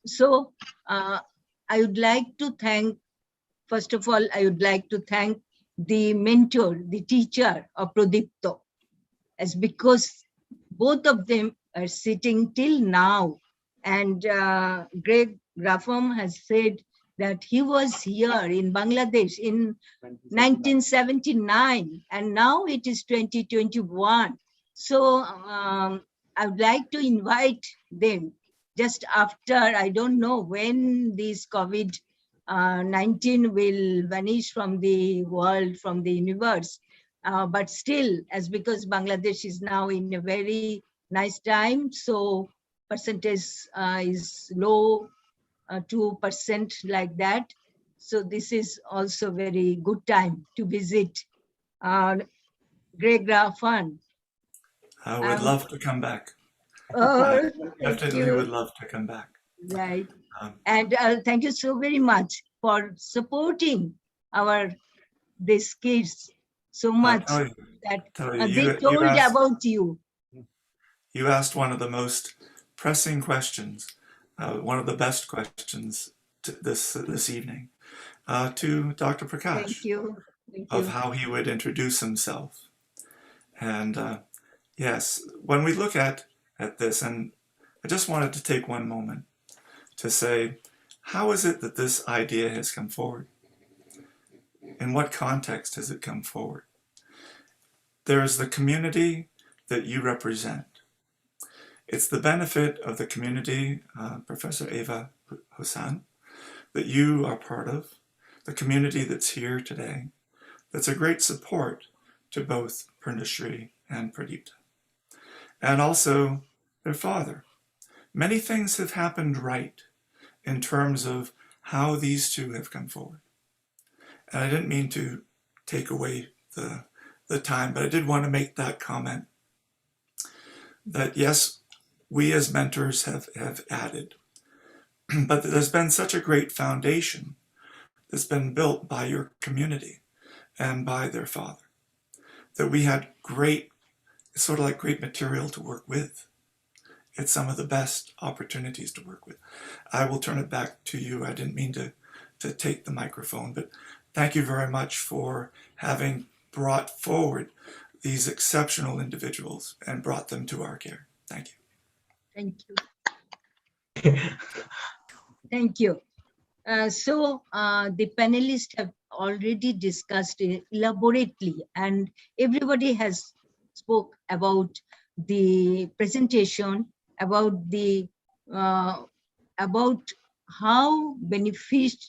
So I would like to thank, first of all, I would like to thank the mentor, the teacher of Pradipto, as because both of them are sitting till now. And Greg Grafam has said that he was here in Bangladesh in 1979, and now it is 2021. So I would like to invite them just after, I don't know when this COVID-19 will vanish from the world, from the universe. But still, as because Bangladesh is now in a very nice time, so percentage is low, 2% like that. So this is also very good time to visit Greg Grafan. I would love to come back. Oh, Definitely would love to come back. Right. And thank you so very much for supporting these kids so much that they told about you. You asked one of the most pressing questions, one of the best questions this evening, to Dr. Prakash. Thank you. Of how he would introduce himself. And yes, when we look at this, and I just wanted to take one moment to say, how is it that this idea has come forward? In what context has it come forward? There's the community that you represent. It's the benefit of the community, Professor Eva Hussan, that you are part of, the community that's here today, that's a great support to both Purnashri and Pradipta. And also their father. Many things have happened right in terms of how these two have come forward. And I didn't mean to take away the time, but I did want to make that comment that yes, we as mentors have added, but there's been such a great foundation that's been built by your community and by their father that we had great, sort of like great material to work with. It's some of the best opportunities to work with. I will turn it back to you. I didn't mean to take the microphone, but thank you very much for having brought forward these exceptional individuals and brought them to our care. Thank you. Thank you. Thank you. The panelists have already discussed it elaborately, and everybody has spoke about the presentation, about the about how benefited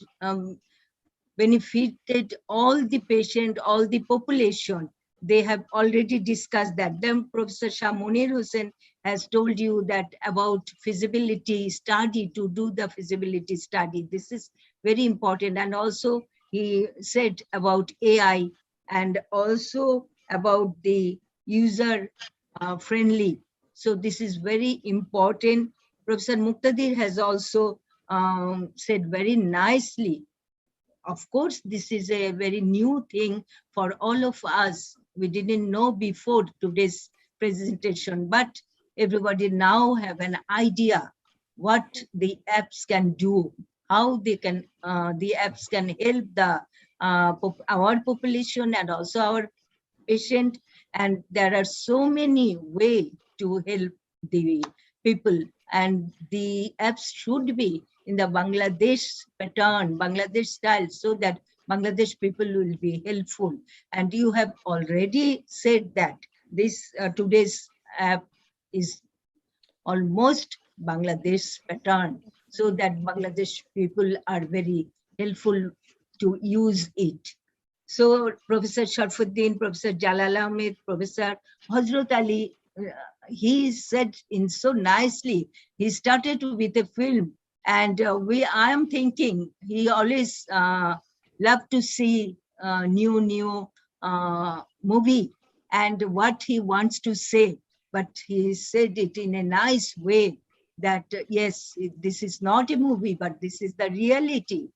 all the patient, all the population. They have already discussed that. Then Professor Shah Munir Hussain has told you that about feasibility study, to do the feasibility study. This is very important. And also he said about AI and also about the user friendly. So this is very important. Professor Muqtadir has also said very nicely. Of course, this is a very new thing for all of us. We didn't know before today's presentation, but everybody now have an idea what the apps can do, how they can, the apps can help the our population and also our patient. And there are so many ways to help the people, and the apps should be in the Bangladesh pattern, Bangladesh style, so that Bangladesh people will be helpful. And you have already said that this today's app is almost Bangladesh pattern, so that Bangladesh people are very helpful to use it. So Professor Sharfuddin, Professor Jalal Ahmed, Professor Hazrat Ali, he said in so nicely, he started with a film, and I am thinking he always loved to see new movie and what he wants to say, but he said it in a nice way that yes, this is not a movie, but this is the reality.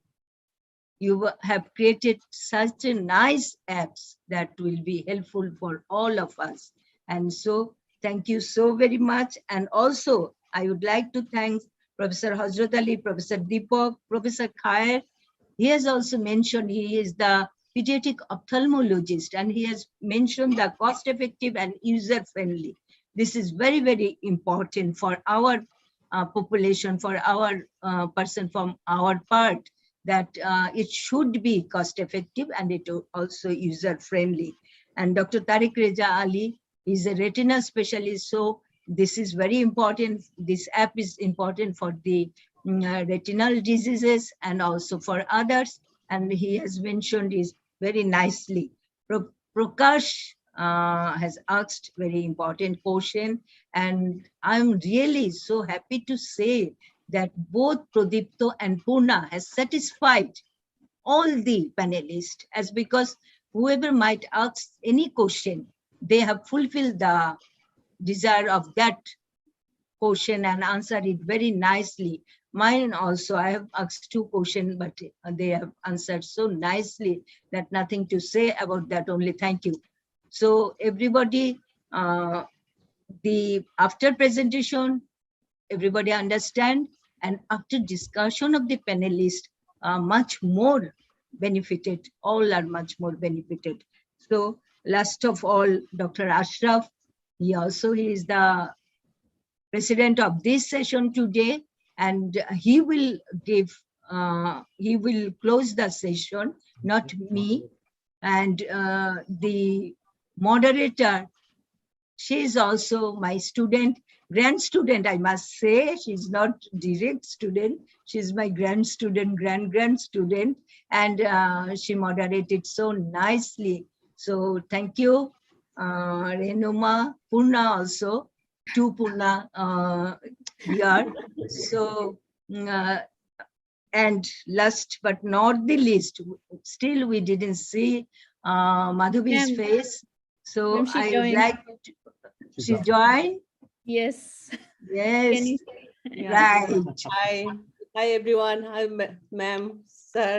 You have created such a nice apps that will be helpful for all of us. And so thank you so very much. And also I would like to thank Professor Hazrat Ali, Professor Deepak, Professor Khair. He has also mentioned he is the pediatric ophthalmologist, and he has mentioned the cost effective and user friendly. This is very, very important for our population, for our person from our part, that it should be cost effective and it also user friendly. And Dr. Tariq Reza Ali is a retina specialist, so this is very important. This app is important for the retinal diseases and also for others, and he has mentioned is very nicely. Prakash has asked very important question, and I'm really so happy to say that both Pradipta and Purna has satisfied all the panelists, as because whoever might ask any question, they have fulfilled the desire of that question and answered it very nicely. Mine also, I have asked 2 questions, but they have answered so nicely that nothing to say about that, only thank you. So everybody, after presentation, everybody understand, and after discussion of the panelists, much more benefited, all are much more benefited. So last of all, Dr. Ashraf, he is the president of this session today, and he will close the session, not me. And moderator. She's also my student, grand student, I must say. She's not direct student. She's my grand student, grand student. And she moderated so nicely. So thank you, Renuma, Purna also, two Purna here. So, and last but not the least, still we didn't see Madhubi's face. So I would like to, she joined? Yes. Yes. Yeah. Right. Hi everyone. Hi ma'am, sir.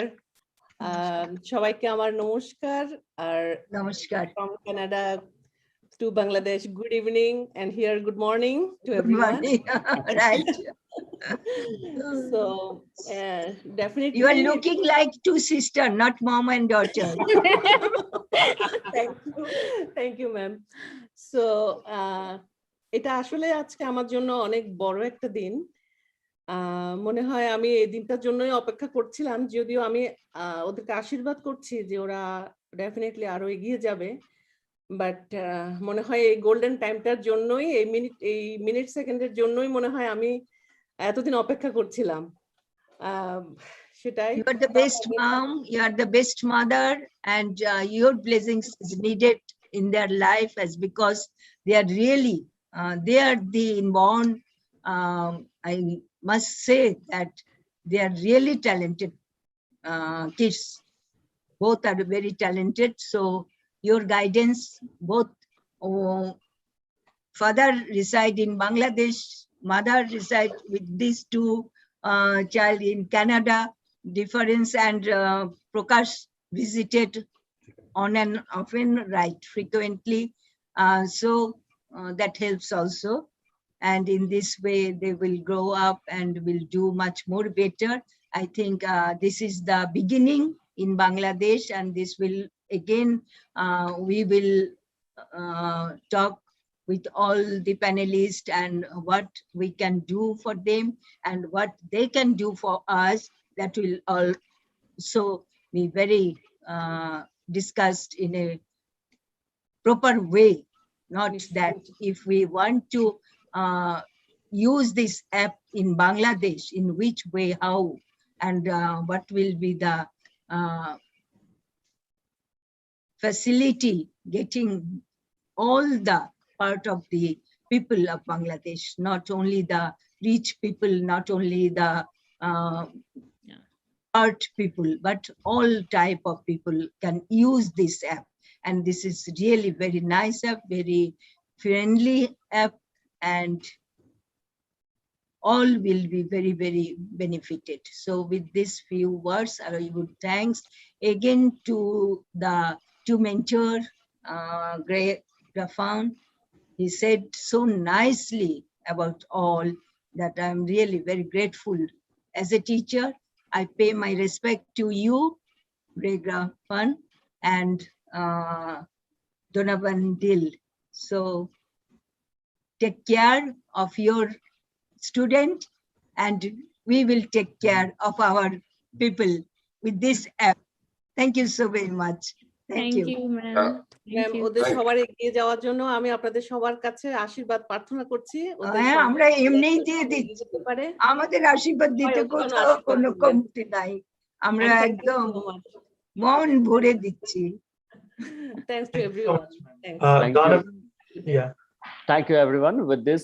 সবাইকে আমার নমস্কার আর নমস্কার from Canada to Bangladesh. Good evening and here good morning to everyone. Right. So definitely you are looking like two sisters, not mom and daughter. Thank you ma'am. So এটা আসলে আজকে আমার জন্য অনেক বড় একটা দিন। মনে হয় আমি এই দিনটার জন্যই অপেক্ষা করছিলাম, যদিও আমি ওদেরকে আশীর্বাদ করছি যে ওরা ডেফিনেটলি আরো এগিয়ে যাবে, বাট মনে হয় এই গোল্ডেন টাইমটার জন্যই, এই মিনিট সেকেন্ডের জন্যই মনে হয় আমি এতদিন অপেক্ষা করছিলাম। সেটাই। You are the best mom, you are the best mother, and your blessings is needed in their life, as because they are really they are the inborn. I must say that they are really talented kids. Both are very talented. So your guidance, both father reside in Bangladesh, mother reside with these two child in Canada. Difference, and Prakash visited on and often, right, frequently. So that helps also. And in this way, they will grow up and will do much more better. I think this is the beginning in Bangladesh, and this will again, we will talk with all the panelists and what we can do for them and what they can do for us. That will also be very discussed in a proper way. Not that if we want to use this app in Bangladesh, in which way, how, and what will be the facility getting all the part of the people of Bangladesh, not only the rich people, not only the art people, but all type of people can use this app. And this is really very nice app, very friendly app, and all will be very, very benefited. So with these few words, I would thanks again to the two mentor, Greg Grafan. He said so nicely about all that I'm really very grateful. As a teacher, I pay my respect to you, Greg Grafan, and Donovan Dill. So take care of your student, and we will take care of our people with this app. Thank you so very much. Thank you. Ma'am, ওদের সবার এগিয়ে যাওয়ার জন্য আমি আপনাদের সবার কাছে আশীর্বাদ প্রার্থনা করছি। হ্যাঁ, আমরা এমনিই দিয়ে দিচ্ছি, আমাদের আশীর্বাদ দিতে কোনো কমতি নাই, আমরা একদম মন ভরে দিচ্ছি। Thanks to everyone. Thank you everyone. With this